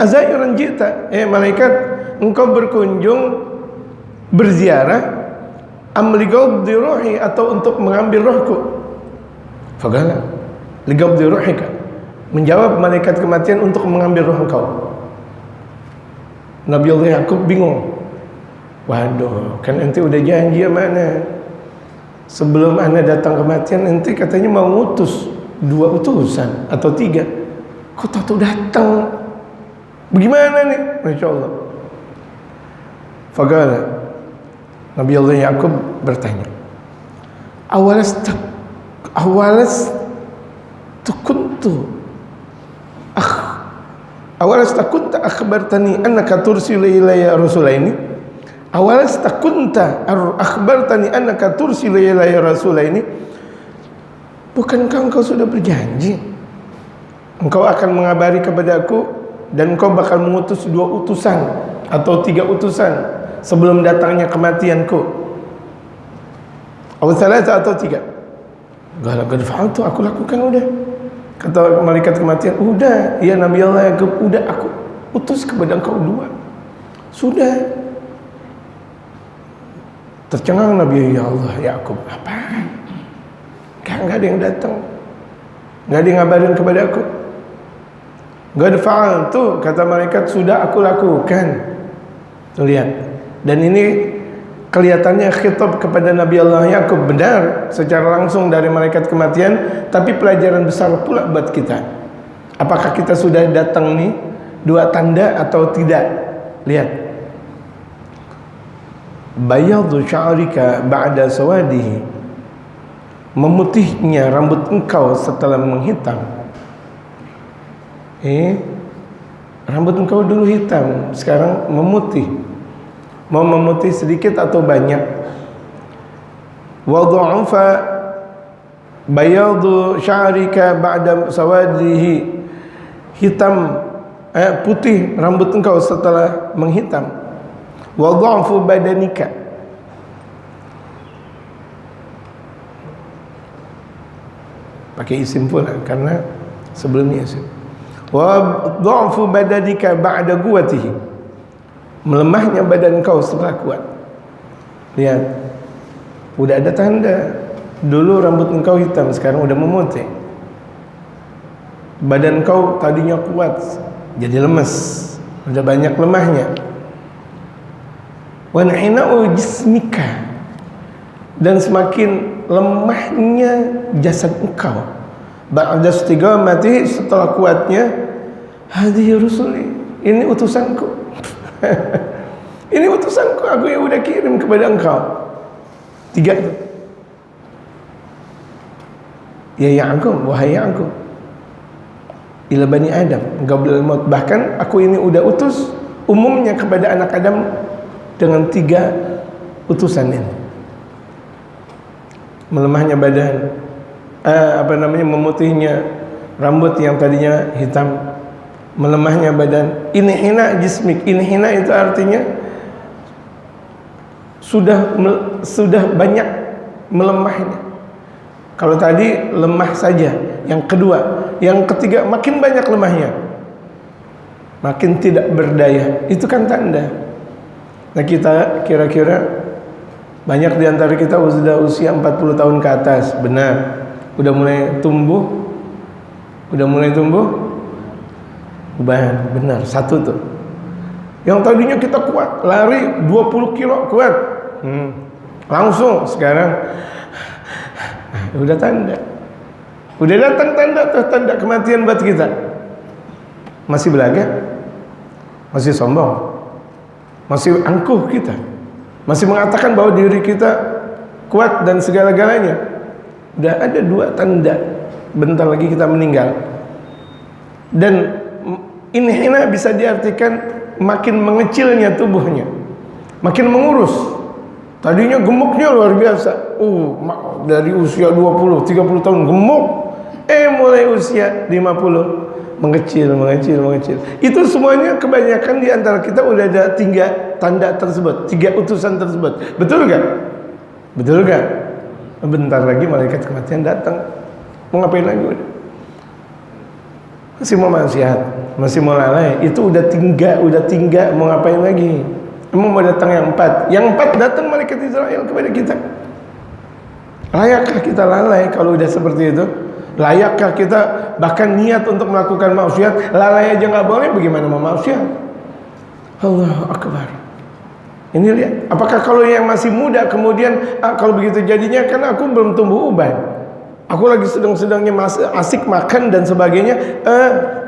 Azairan jita, malaikat, engkau berkunjung berziarah amligabdi ruhi, atau untuk mengambil rohku? Faqala ligabdi ruhika, menjawab malaikat kematian, untuk mengambil roh engkau. Nabi Allah Yaqub bingung. Waduh, kan ente udah janji mana? Sebelum anda datang kematian, ente katanya mau ngutus 2 utusan atau 3. Kok tahu datang? Bagaimana nih? Masya Allah. Faqala, Nabi Allah Yaqub bertanya, awalas takunta akhbartani annaka tursilu ilayya rasulaini. Awalas takunta akhbartani annaka tursilu ilayya rasulaini. Bukankah engkau sudah berjanji engkau akan mengabari kepadaku dan engkau bakal mengutus 2 utusan atau 3 utusan sebelum datangnya kematianku? Atau 3 atau 3? Qad fa'altu, aku lakukan udah. Kata malaikat kematian, udah, ya Nabi Allah Yaqub, udah aku utus kepada engkau 2. Sudah. Tercengang Nabi Allah Yaqub, apa? Enggak ada yang datang. Enggak ada yang ngabarin kepada aku. Qad fa'altu, kata malaikat, sudah aku lakukan. Tuh lihat. Dan ini kelihatannya khitab kepada Nabi Allah Yaqub, benar secara langsung dari malaikat kematian, tapi pelajaran besar pula buat kita. Apakah kita sudah datang nih 2 tanda atau tidak? Lihat. Bayadu sya'rika ba'da sawadihi, memutihnya rambut engkau setelah menghitam. Rambut engkau dulu hitam, sekarang memutih. Mau memutih sedikit atau banyak? Wa dha'afa bayadu sya'rika ba'da sawadihi, hitam, putih rambut engkau setelah menghitam. Wa dha'fu badanika, pakai isim pula karena sebelumnya isim. Wa dha'fu badanika ba'da quwwatihi, melemahnya badan kau setelah kuat. Lihat, udah ada tanda. Dulu rambut engkau hitam, sekarang udah memutih. Badan kau tadinya kuat, jadi lemes, udah banyak lemahnya. Wa na'ina'u jismika, dan semakin lemahnya jasad engkau ba'da istiqamati, setelah kuatnya, hadhihi rusuli, ini utusanku. Ini utusanku, aku yang udah kirim kepada engkau. 3 itu. Ya Ya'qub, wahai Ya'qub, ila bani Adam qablal maut, bahkan aku ini udah utus umumnya kepada anak Adam dengan 3 utusan ini. Melemahnya badan, memutihnya rambut yang tadinya hitam, melemahnya badan. Ini hina jismik, ini hina itu artinya sudah banyak melemahnya. Kalau tadi lemah saja, yang kedua, yang ketiga makin banyak lemahnya, makin tidak berdaya. Itu kan tanda. Nah, kita kira-kira banyak di antara kita sudah usia 40 tahun ke atas, benar. Udah mulai tumbuh ubahan, benar. 1 tuh. Yang tadinya kita kuat, lari 20 kilo kuat, langsung sekarang udah tanda, udah datang tanda kematian buat kita. Masih belaga, masih sombong, masih angkuh kita, masih mengatakan bahwa diri kita kuat dan segala-galanya. Udah ada 2 tanda, bentar lagi kita meninggal. Dan ini hina bisa diartikan makin mengecilnya tubuhnya, makin mengurus. Tadinya gemuknya luar biasa, dari usia 20, 30 tahun gemuk, mulai usia 50 mengecil. Itu semuanya kebanyakan di antara kita udah ada 3 tanda tersebut, 3 utusan tersebut. Betul gak? Bentar lagi malaikat kematian datang. Mau ngapain lagi? Masih mau maksiat, masih mau lalai. Itu udah tinggal, mau ngapain lagi? Emang mau datang yang 4? Yang 4 datang malaikat Israel kepada kita. Layakkah kita lalai kalau udah seperti itu? Layakkah kita bahkan niat untuk melakukan maksiat, lalai aja nggak boleh, bagaimana mau maksiat? Allahu Akbar. Ini lihat, apakah kalau yang masih muda kemudian kalau begitu jadinya, kan aku belum tumbuh uban, aku lagi sedang-sedangnya masih asik makan dan sebagainya,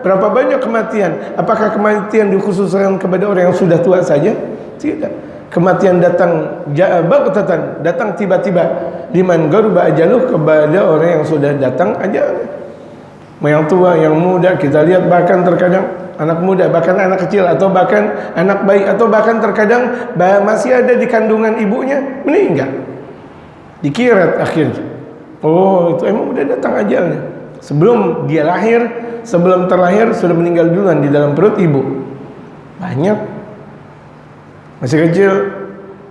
berapa banyak kematian? Apakah kematian dikhususkan kepada orang yang sudah tua saja? Tidak. Kematian datang baghtatan, datang tiba-tiba. Liman garba ajaluh, kepada orang yang sudah datang ajalnya. Yang tua, yang muda, kita lihat bahkan terkadang anak muda, bahkan anak kecil, atau bahkan anak bayi, atau bahkan terkadang masih ada di kandungan ibunya, meninggal, dikirat akhirnya. Itu emang udah datang ajalnya. Sebelum dia lahir, sebelum terlahir sudah meninggal duluan di dalam perut ibu. Banyak. Masih kecil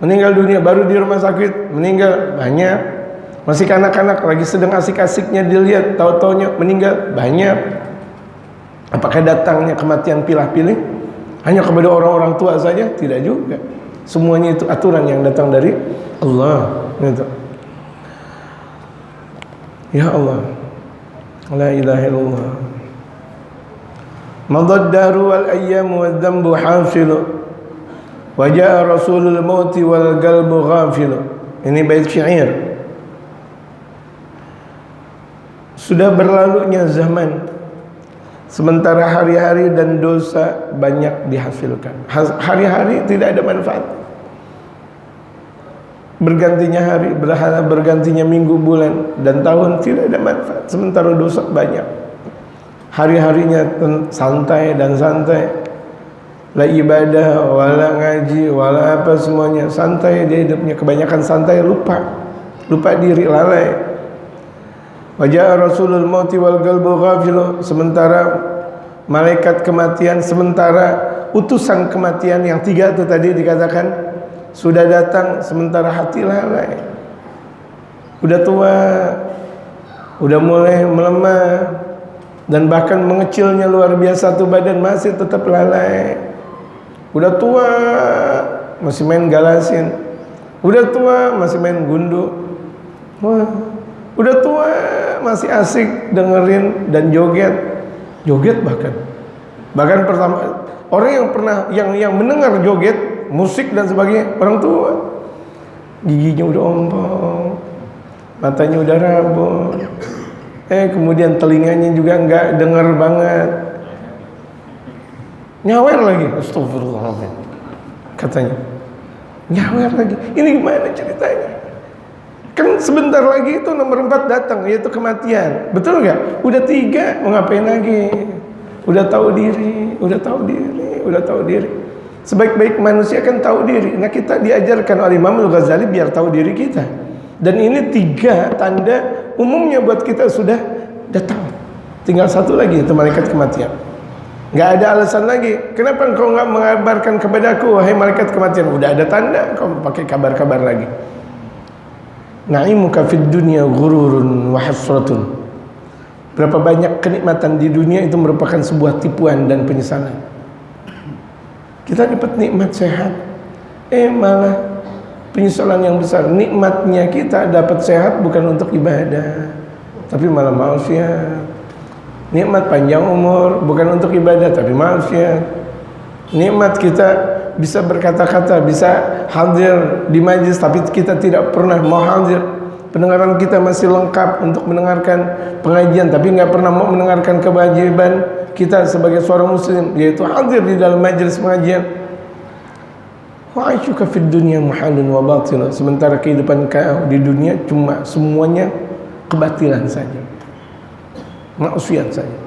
meninggal dunia, baru di rumah sakit meninggal, banyak. Masih kanak-kanak lagi sedang asik-asiknya dilihat, tahu-taunya meninggal, banyak. Apakah datangnya kematian pilih-pilih hanya kepada orang-orang tua saja? Tidak juga. Semuanya itu aturan yang datang dari Allah. Gitu. Ya Allah, la ilaha illallah. Madad daru wal ayyam wal dhanbu hasilu, wa jaa rasulul mauti wal qalbu ghafilu. Ini bait syair. Sudah berlalunya zaman, sementara hari-hari dan dosa banyak dihasilkan. Hari-hari tidak ada manfaat. Bergantinya hari, bergantinya minggu, bulan, dan tahun tidak ada manfaat. Sementara dosa banyak. Hari-harinya santai dan santai. La ibadah, wala ngaji, wala apa, semuanya santai dia hidupnya. Kebanyakan santai, lupa diri, lalai. Wajah Rasulul Mauti wal qalbu ghafilu, sementara malaikat kematian, sementara utusan kematian yang 3 itu tadi dikatakan sudah datang, sementara hati lalai. Udah tua, udah mulai melemah, dan bahkan mengecilnya luar biasa tuh badan, masih tetap lalai. Udah tua masih main galasin, udah tua masih main gundu. Udah tua masih asik dengerin dan joget bahkan pertama orang yang pernah yang mendengar joget musik dan sebagainya, orang tua, giginya udah ompong, matanya udah rabun, kemudian telinganya juga nggak dengar banget, nyawer lagi, astagfirullahaladzim, katanya nyawer lagi. Ini gimana ceritanya? Kan sebentar lagi itu nomor 4 datang, yaitu kematian. Betul nggak? Udah 3, mau ngapain lagi? Udah tahu diri, udah tahu diri, udah tahu diri. Sebaik-baik manusia kan tahu diri. Nah, kita diajarkan oleh Imam Al-Ghazali biar tahu diri kita. Dan ini 3 tanda umumnya buat kita sudah datang. Tinggal 1 lagi, itu malaikat kematian. Nggak ada alasan lagi. Kenapa engkau nggak mengabarkan kepadaku, wahai malaikat kematian? Udah ada tanda, kau pakai kabar-kabar lagi. Na'imuka fid dunya ghururun wa hasratun. Berapa banyak kenikmatan di dunia itu merupakan sebuah tipuan dan penyesalan. Kita dapat nikmat sehat, malah penyesalan yang besar. Nikmatnya kita dapat sehat bukan untuk ibadah, tapi malah maksiat. Nikmat panjang umur bukan untuk ibadah, tapi maksiat. Nikmat kita bisa berkata-kata, bisa hadir di majlis, tapi kita tidak pernah mau hadir. Pendengaran kita masih lengkap untuk mendengarkan pengajian, tapi nggak pernah mau mendengarkan kewajiban kita sebagai seorang muslim, yaitu hadir di dalam majlis pengajian. Wa aishuka fid dunya muhalun wa batil. Sementara kehidupan kau di dunia cuma semuanya kebatilan saja, maksiat saja.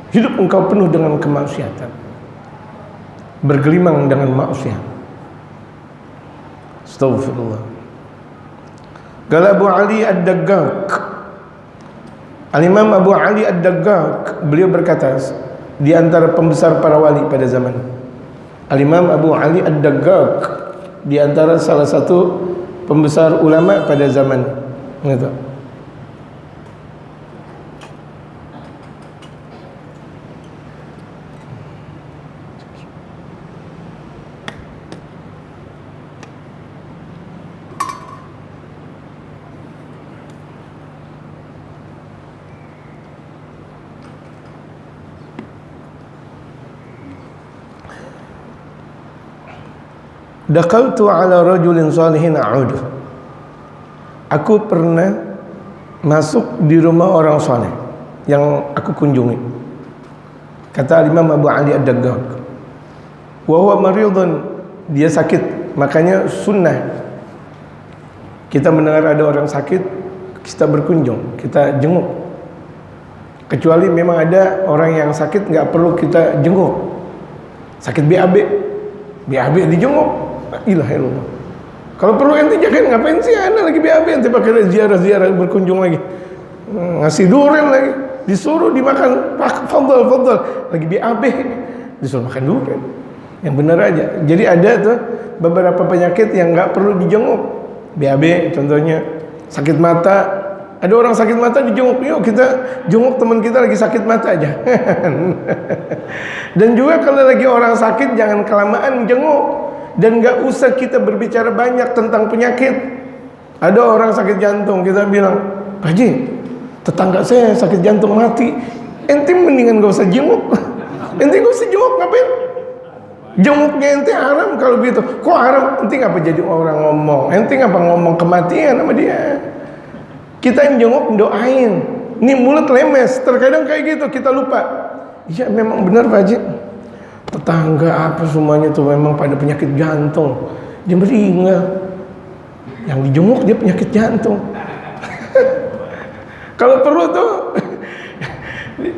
Hidup engkau penuh dengan kemaksiatan, bergelimang dengan maksiat. Astagfirullah. Qala Abu Ali Ad-Daggaq, Al-Imam Abu Ali Ad-Daggaq, beliau berkata di antara pembesar para wali pada zaman. Al-Imam Abu Ali Ad-Daggaq di antara salah satu pembesar ulama pada zaman itu. Dakhaltu ala rajulin salihin a'udu. Aku pernah masuk di rumah orang saleh yang aku kunjungi. Kata Imam Abu Ali Ad-Daggaq, wa huwa maridun, dia sakit. Makanya sunnah kita mendengar ada orang sakit, kita berkunjung, kita jenguk. Kecuali memang ada orang yang sakit nggak perlu kita jenguk. Sakit BAB dijenguk. La ilaha illallah. Kalau perlu ente jangan ngapain sih ana lagi BAB, ente pakai ziarah-ziarah berkunjung lagi. Ngasih durian lagi, disuruh dimakan, fadhal lagi BAB, disuruh makan durian. Yang benar aja. Jadi ada tuh beberapa penyakit yang nggak perlu dijenguk. BAB contohnya, sakit mata. Ada orang sakit mata dijenguk, yuk kita jenguk teman kita lagi sakit mata aja. Dan juga kalau lagi orang sakit jangan kelamaan jenguk. Dan gak usah kita berbicara banyak tentang penyakit. Ada orang sakit jantung, kita bilang, Pak Haji, tetangga saya sakit jantung mati, ente mendingan gak usah jenguk. Ente gak usah jenguk, ngapain? Jenguknya ente haram kalau begitu. Kok haram? Ente ngapa jadi orang ngomong? Ente ngapa ngomong kematian sama dia? Kita yang jenguk doain. Ini mulut lemes, terkadang kayak gitu kita lupa. Iya memang benar Pak Haji, tetangga apa semuanya tuh memang pada penyakit jantung. Dia meninggal, yang dijenguk dia penyakit jantung. Kalau perlu tuh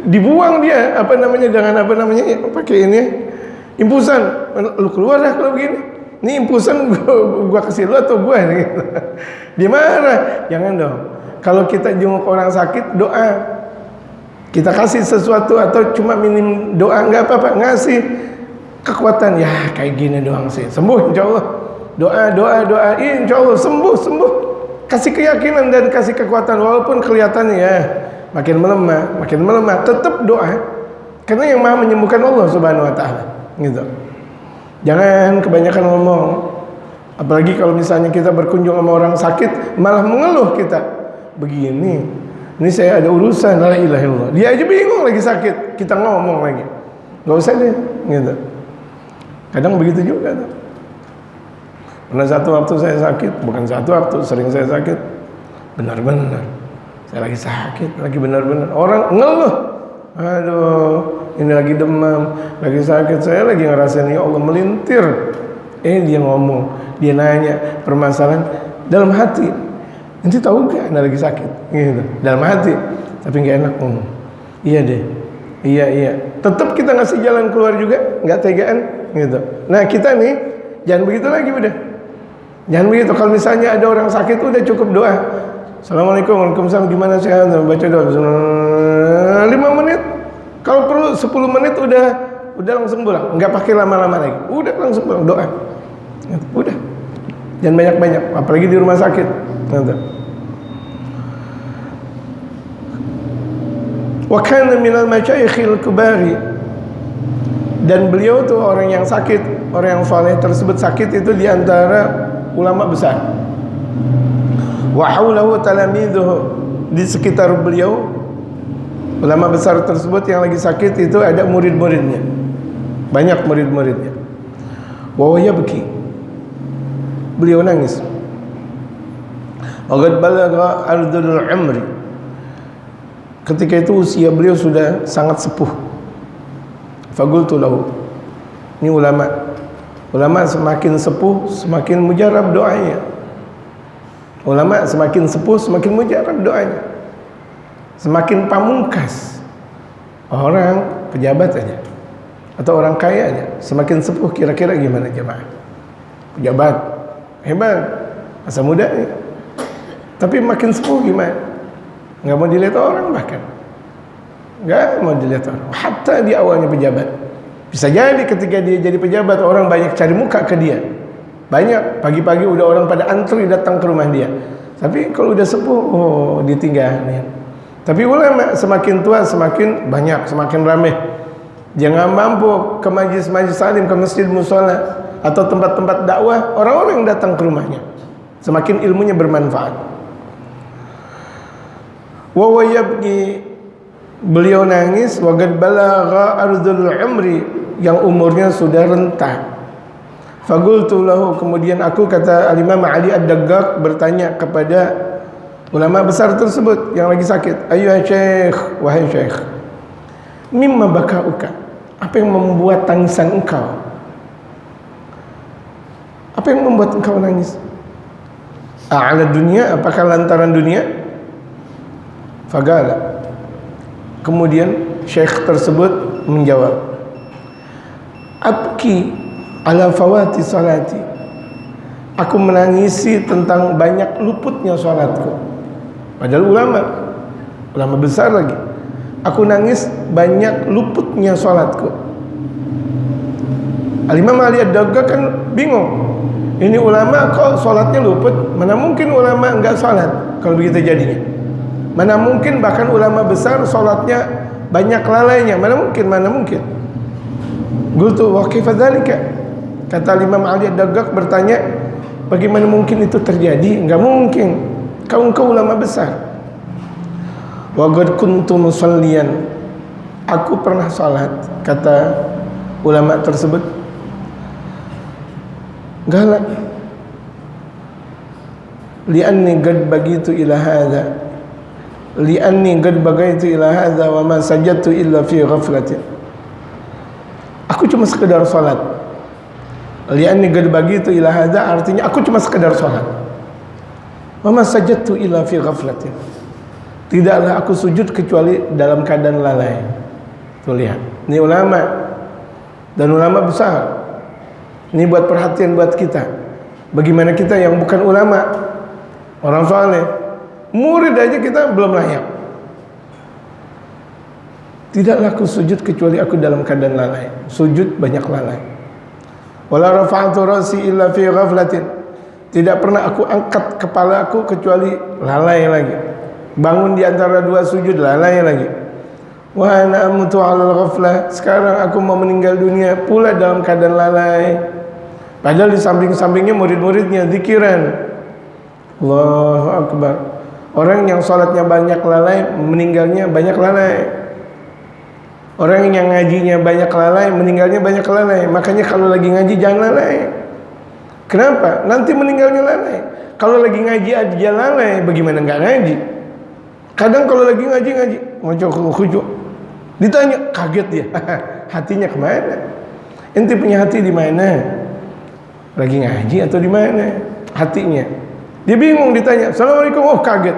dibuang dia, pakai ini impusan. Lu keluar dah kalau begini. Ini impusan gua kasih lu atau gua gitu. Dia marah. Jangan dong. Kalau kita jenguk orang sakit, doa. Kita kasih sesuatu atau cuma minim doa, enggak apa-apa, ngasih kekuatan. Ya kayak gini doang sih, sembuh insyaallah. Doa, insyaallah sembuh. Kasih keyakinan dan kasih kekuatan, walaupun kelihatannya ya makin melemah, tetap doa. Karena yang Maha menyembuhkan Allah Subhanahu wa taala, gitu. Jangan kebanyakan ngomong. Apalagi kalau misalnya kita berkunjung sama orang sakit, malah mengeluh kita. Begini, ini saya ada urusan, la ilaha illallah. Dia aja bingung lagi sakit, kita ngomong lagi. Gak usah deh, gitu. Kadang begitu juga tuh. Pernah satu waktu saya sakit, bukan satu waktu, sering saya sakit. Benar-benar Saya lagi sakit, lagi benar-benar orang ngeluh. Aduh, ini lagi demam, lagi sakit. Saya lagi ngerasain ya Allah melintir. Dia ngomong, dia nanya permasalahan dalam hati. Nanti tahu gak anda lagi sakit? Gitu. Dalam hati, tapi nggak enak ngomong. Iya deh, iya. Tetap kita ngasih jalan keluar juga, nggak tegaan. Gitu. Nah kita nih jangan begitu lagi udah. Jangan begitu. Kalau misalnya ada orang sakit udah cukup doa. Assalamualaikum, waalaikumsalam, gimana sehat? Baca doa 5 menit. Kalau perlu 10 menit udah langsung pulang. Enggak pakai lama-lama lagi. Udah langsung pulang doa. Udah. Jangan banyak-banyak, apalagi di rumah sakit. Wa kana minal masyayikhil kubari. Dan beliau tuh orang yang sakit, orang yang saleh tersebut sakit itu di antara ulama besar. Wa haulahu talamidhuhu, di sekitar beliau ulama besar tersebut yang lagi sakit itu ada murid-muridnya, banyak murid-muridnya. Wa yabki, beliau nangis. Wa qad balagha ardul umri, ketika itu usia beliau sudah sangat sepuh. Faqultu lahu, ini ulama semakin sepuh semakin mujarab doanya. Ulama semakin sepuh semakin mujarab doanya, semakin pamungkas. Orang pejabat aja atau orang kaya aja semakin sepuh kira-kira gimana jemaah? Pejabat hebat, masa muda nih, tapi makin sepuh gimana? Nggak mau dilihat orang, bahkan nggak mau dilihat orang. Hatta di awalnya pejabat, bisa jadi ketika dia jadi pejabat orang banyak cari muka ke dia. Banyak, pagi-pagi udah orang pada antri datang ke rumah dia. Tapi kalau udah sepuh, ditinggalin. Tapi ulama semakin tua semakin banyak, semakin ramai. Jangan mampu ke majlis-majlis salim, ke masjid mushola atau tempat-tempat dakwah, orang-orang yang datang ke rumahnya. Semakin ilmunya bermanfaat. Wa yabki, beliau nangis. Wa qad balagha ardul umri, yang umurnya sudah renta. Faqultu lahu, kemudian aku, kata Al-Imam Ali Ad-Daggaq, bertanya kepada ulama besar tersebut yang lagi sakit, ayyuha syekh, wahai syekh, mimma bakauka, apa yang membuat tangisan engkau? Apa yang membuat engkau nangis? A'ala dunia, apakah lantaran dunia? Faqala, kemudian syekh tersebut menjawab, abki ala fawati salati, aku menangisi tentang banyak luputnya salatku. Padahal ulama besar lagi. Aku nangis banyak luputnya salatku. Al-Imam Ali Ad-Daggaq kan bingung. Ini ulama kok salatnya luput? Mana mungkin ulama enggak salat kalau begitu jadinya? Mana mungkin bahkan ulama besar salatnya banyak lalainya? Mana mungkin? Qultu wa kaifa dzalika? Kata Imam Ali Ad-Daggaq bertanya, bagaimana mungkin itu terjadi? Enggak mungkin. Kau ulama besar. Wa qad kuntu musalliyan, aku pernah salat, kata ulama tersebut. Galak. Li'anni qad bagitu ila hadza. Li'anni qad bagaitu ila hadza wa ma sajadtu illa fi ghaflatin. Aku cuma sekedar salat. Li'anni qad bagitu ila hadza, artinya aku cuma sekedar salat. Wa ma sajadtu illa fi ghaflatin. Tidaklah aku sujud kecuali dalam keadaan lalai. Tuh lihat, ini ulama dan ulama besar. Ini buat perhatian buat kita. Bagaimana kita yang bukan ulama, orang saleh, murid aja kita belum layak. Tidaklah aku sujud kecuali aku dalam keadaan lalai. Sujud banyak lalai. Wala rafa'tu ra'si illa fi ghaflatin, tidak pernah aku angkat kepala aku kecuali lalai lagi. Bangun di antara dua sujud lalai lagi. Wa ana amutu 'alal ghaflah, sekarang aku mau meninggal dunia pula dalam keadaan lalai. Padahal di samping-sampingnya murid-muridnya zikiran. Allahu Akbar. Orang yang salatnya banyak lalai, meninggalnya banyak lalai. Orang yang ngajinya banyak lalai, meninggalnya banyak lalai. Makanya kalau lagi ngaji jangan lalai. Kenapa? Nanti meninggalnya lalai. Kalau lagi ngaji aja lalai, bagaimana enggak ngaji? Kadang kalau lagi ngaji macam khusyuk, ditanya kaget dia. Hatinya kemana? Ente punya hati di mana? Lagi ngaji atau di mana hatinya? Dia bingung, ditanya Assalamualaikum, oh kaget.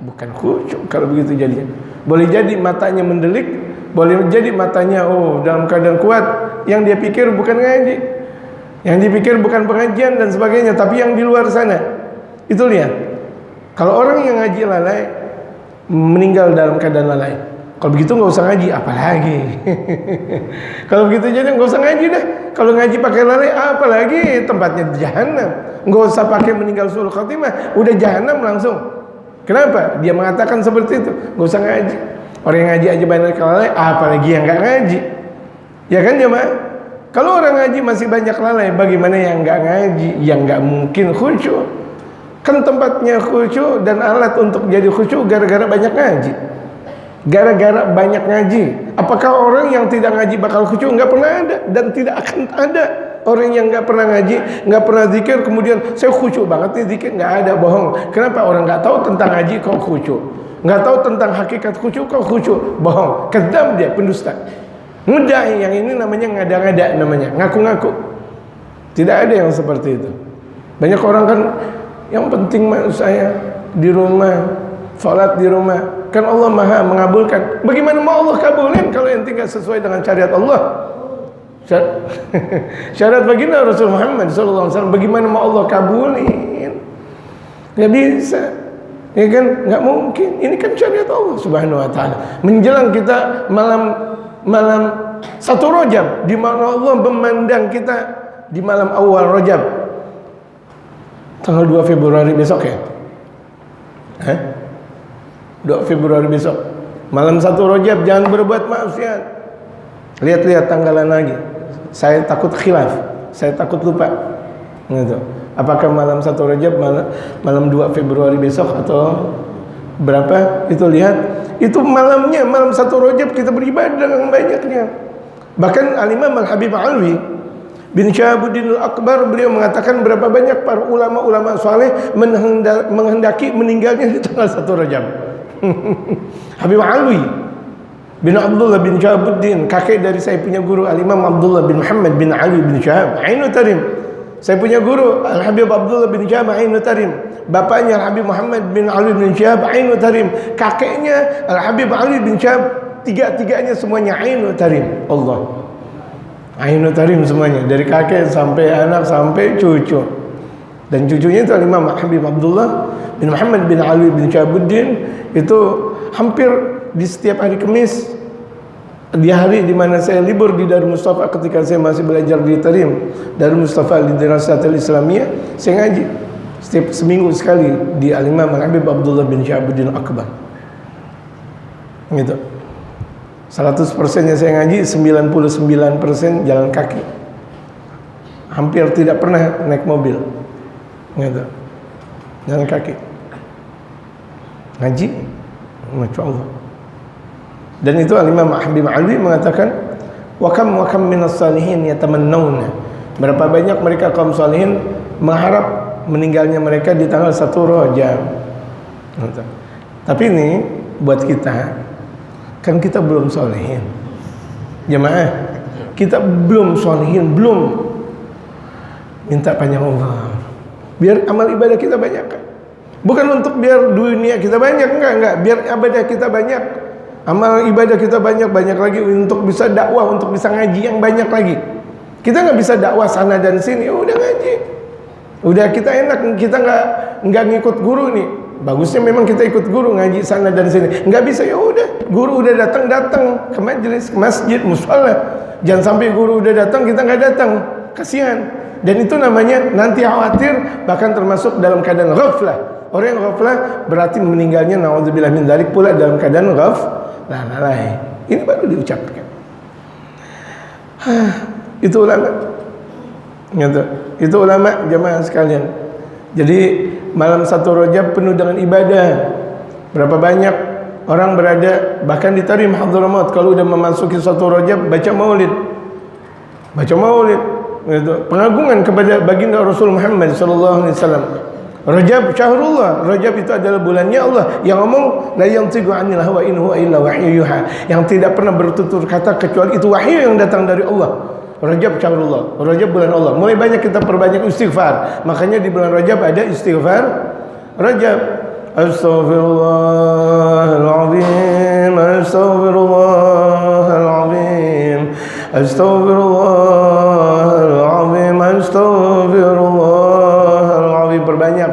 Bukan khusyuk kalau begitu jadinya. Boleh jadi matanya mendelik, boleh jadi matanya dalam keadaan kuat. Yang dia pikir bukan ngaji, yang dipikir bukan pengajian dan sebagainya, tapi yang di luar sana. Itu lihat. Kalau orang yang ngaji lalai meninggal dalam keadaan lalai, kalau begitu nggak usah ngaji, apalagi. Kalau begitu jadi nggak usah ngaji deh. Kalau ngaji pakai lalai, apalagi tempatnya jahanam. Nggak usah pakai meninggal suul khatimah, udah jahanam langsung. Kenapa? Dia mengatakan seperti itu. Nggak usah ngaji. Orang yang ngaji aja banyak lalai, apalagi yang nggak ngaji. Ya kan jemaah? Kalau orang ngaji masih banyak lalai, bagaimana yang nggak ngaji? Yang nggak mungkin khusyuk. Kan tempatnya khusyuk dan alat untuk jadi khusyuk gara-gara banyak ngaji. Gara-gara banyak ngaji. Apakah orang yang tidak ngaji bakal khusyuk? Nggak pernah ada dan tidak akan ada. Orang yang nggak pernah ngaji, nggak pernah zikir, kemudian saya khusyuk banget nih zikir, nggak ada, bohong. Kenapa? Orang nggak tahu tentang ngaji kok khusyuk, nggak tahu tentang hakikat khusyuk kok khusyuk, bohong, kedam dia, pendusta. Mudah, yang ini namanya ngada-ngada, namanya ngaku-ngaku. Tidak ada yang seperti itu. Banyak orang kan yang penting saya di rumah, sholat di rumah, kan Allah maha mengabulkan. Bagaimana mau Allah kabulin kalau yang tidak sesuai dengan syariat Allah? Syarat baginda Rasul Muhammad SAW, bagaimana mau Allah kabulin? Gak bisa, ya kan? Gak mungkin. Ini kan syariat Allah Subhanahu Wa Taala. Menjelang kita malam 1 Rajab, di mana Allah memandang kita di malam awal Rajab, tanggal 2 Februari besok ya? 2 Februari besok, malam 1 Rajab, jangan berbuat maksiat. Lihat-lihat tanggalan lagi. Saya takut khilaf, saya takut lupa. Gitu. Apakah malam 1 Rajab, malam 2 Februari besok atau berapa? Itu lihat. Itu malamnya, malam 1 Rajab kita beribadah dengan banyaknya. Bahkan Al-Imam Al-Habib Alwi bin Syahabuddin Al-Akbar, beliau mengatakan berapa banyak para ulama-ulama saleh menghendaki meninggalnya di tanggal 1 Rajab. Habib Alwi bin Abdullah bin Syahabuddin, kakek dari saya punya guru Al-Imam Abdullah bin Muhammad bin Ali bin Syahab Ainul Tarim. Saya punya guru Al-Habib Abdullah bin Syahab Ainul Tarim. Bapaknya Al-Habib Muhammad bin Ali bin Syahab Ainul Tarim. Kakeknya Al-Habib Ali bin Syahab, tiga-tiganya semuanya Ainul Tarim. Allah, Ainul Tarim semuanya, dari kakek sampai anak sampai cucu. Dan cucunya itu Al-Imam Habib Abdullah bin Muhammad bin Ali bin Syahabuddin. Itu hampir di setiap hari Kamis, di hari di mana saya libur di Darul Mustafa ketika saya masih belajar di Tarim, Darul Mustafa di Dirasatil Islamiyah, saya ngaji setiap seminggu sekali di Al-Imam Al-Habib Abdullah bin Syahabuddin Akbar. Gitu. 100%-nya saya ngaji, 99% jalan kaki. Hampir tidak pernah naik mobil. Gitu. Jalan kaki. Ngaji, Masya Allah. Dan itu Al-Imam Habib Alwi mengatakan, wa kam minas salihin yatamannawna. Berapa banyak mereka kaum salihin mengharap meninggalnya mereka di tanggal 1 Rajab. Tapi ini buat kita, kan kita belum salihin. Jemaah, kita belum salihin, belum. Minta panjang umur, biar amal ibadah kita banyak kan? Bukan untuk biar dunia kita banyak, enggak. Biar ibadah kita banyak, amal ibadah kita banyak lagi untuk bisa dakwah, untuk bisa ngaji yang banyak lagi. Kita nggak bisa dakwah sana dan sini, udah ngaji, udah kita enak, kita nggak ngikut guru nih. Bagusnya memang kita ikut guru ngaji sana dan sini. Nggak bisa, ya udah, guru udah datang ke majelis, ke masjid, mushola. Jangan sampai guru udah datang kita nggak datang, kasihan. Dan itu namanya nanti khawatir, bahkan termasuk dalam keadaan ghaflah. Orang yang ghaflah berarti meninggalnya naudzubillah min dzalik pula dalam keadaan lalai. Ini baru diucapkan. Itu ulama. Gitu. Itu ulama jemaah sekalian. Jadi malam 1 Rajab penuh dengan ibadah. Berapa banyak orang berada bahkan di Tarim Hadramaut kalau udah memasuki 1 Rajab baca maulid. Baca maulid. Gitu. Pengagungan kepada baginda Rasul Muhammad sallallahu alaihi wasallam. Rajab syahrullah. Rajab itu adalah bulannya Allah yang ngomong la yantiqu 'anil hawa in huwa illa wahyu yuha, yang tidak pernah bertutur kata kecuali itu wahyu yang datang dari Allah. Rajab syahrullah, Rajab bulan Allah. Mulai banyak kita perbanyak istighfar. Makanya di bulan Rajab ada istighfar Rajab. Astaghfirullahaladzim, astaghfirullahaladzim, astaghfirullahaladzim, astaghfirullahaladzim.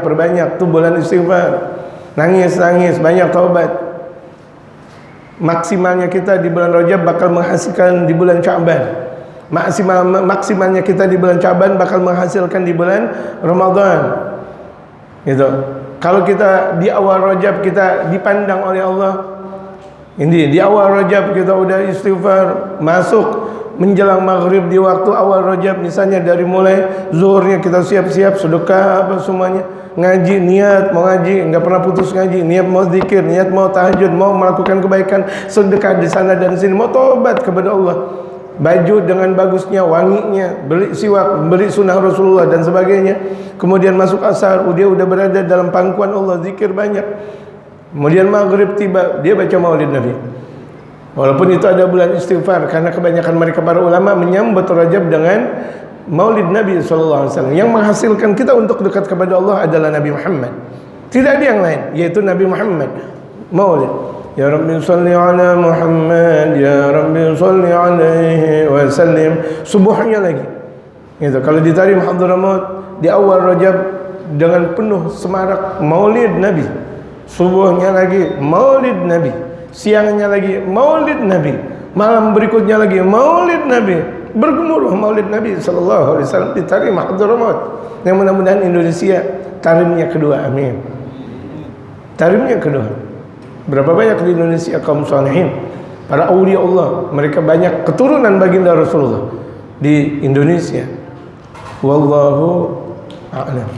Perbanyak tuh bulan istighfar. Nangis, banyak taubat. Maksimalnya kita di bulan Rajab bakal menghasilkan di bulan Sya'ban. Maksimalnya kita di bulan Sya'ban bakal menghasilkan di bulan Ramadan. Gitu. Kalau kita di awal Rajab kita dipandang oleh Allah, ini di awal Rajab kita udah istighfar, masuk menjelang maghrib di waktu awal Rajab, misalnya dari mulai zuhurnya kita siap-siap sedekah apa semuanya, ngaji, niat mau ngaji, nggak pernah putus ngaji, niat mau zikir, niat mau tahajud, mau melakukan kebaikan, sedekah di sana dan sini, mau tobat kepada Allah. Baju dengan bagusnya, wanginya, beli siwak, beli sunnah Rasulullah dan sebagainya. Kemudian masuk asar, dia udah berada dalam pangkuan Allah, zikir banyak. Kemudian maghrib tiba, dia baca maulid Nabi. Walaupun itu ada bulan istighfar, karena kebanyakan mereka para ulama menyambut Rajab dengan maulid Nabi SAW. Yang menghasilkan kita untuk dekat kepada Allah adalah Nabi Muhammad. Tidak ada yang lain, yaitu Nabi Muhammad. Maulid. Ya Rabbi salli ala Muhammad, Ya Rabbi salli alaihi wasallim. Subuhnya lagi gitu. Kalau di Tarim Hadramaut di awal Rajab dengan penuh semarak maulid Nabi. Subuhnya lagi maulid Nabi, siangnya lagi maulid Nabi, malam berikutnya lagi maulid Nabi. Bergemuruh maulid Nabi sallallahu alaihi wasallam di Tarim Hadramaut. Yang mudah-mudahan Indonesia tarimnya kedua, amin. Tarimnya kedua. Berapa banyak di Indonesia kaum salihin, para aulia Allah, mereka banyak keturunan baginda Rasulullah di Indonesia. Wallahu a'lam.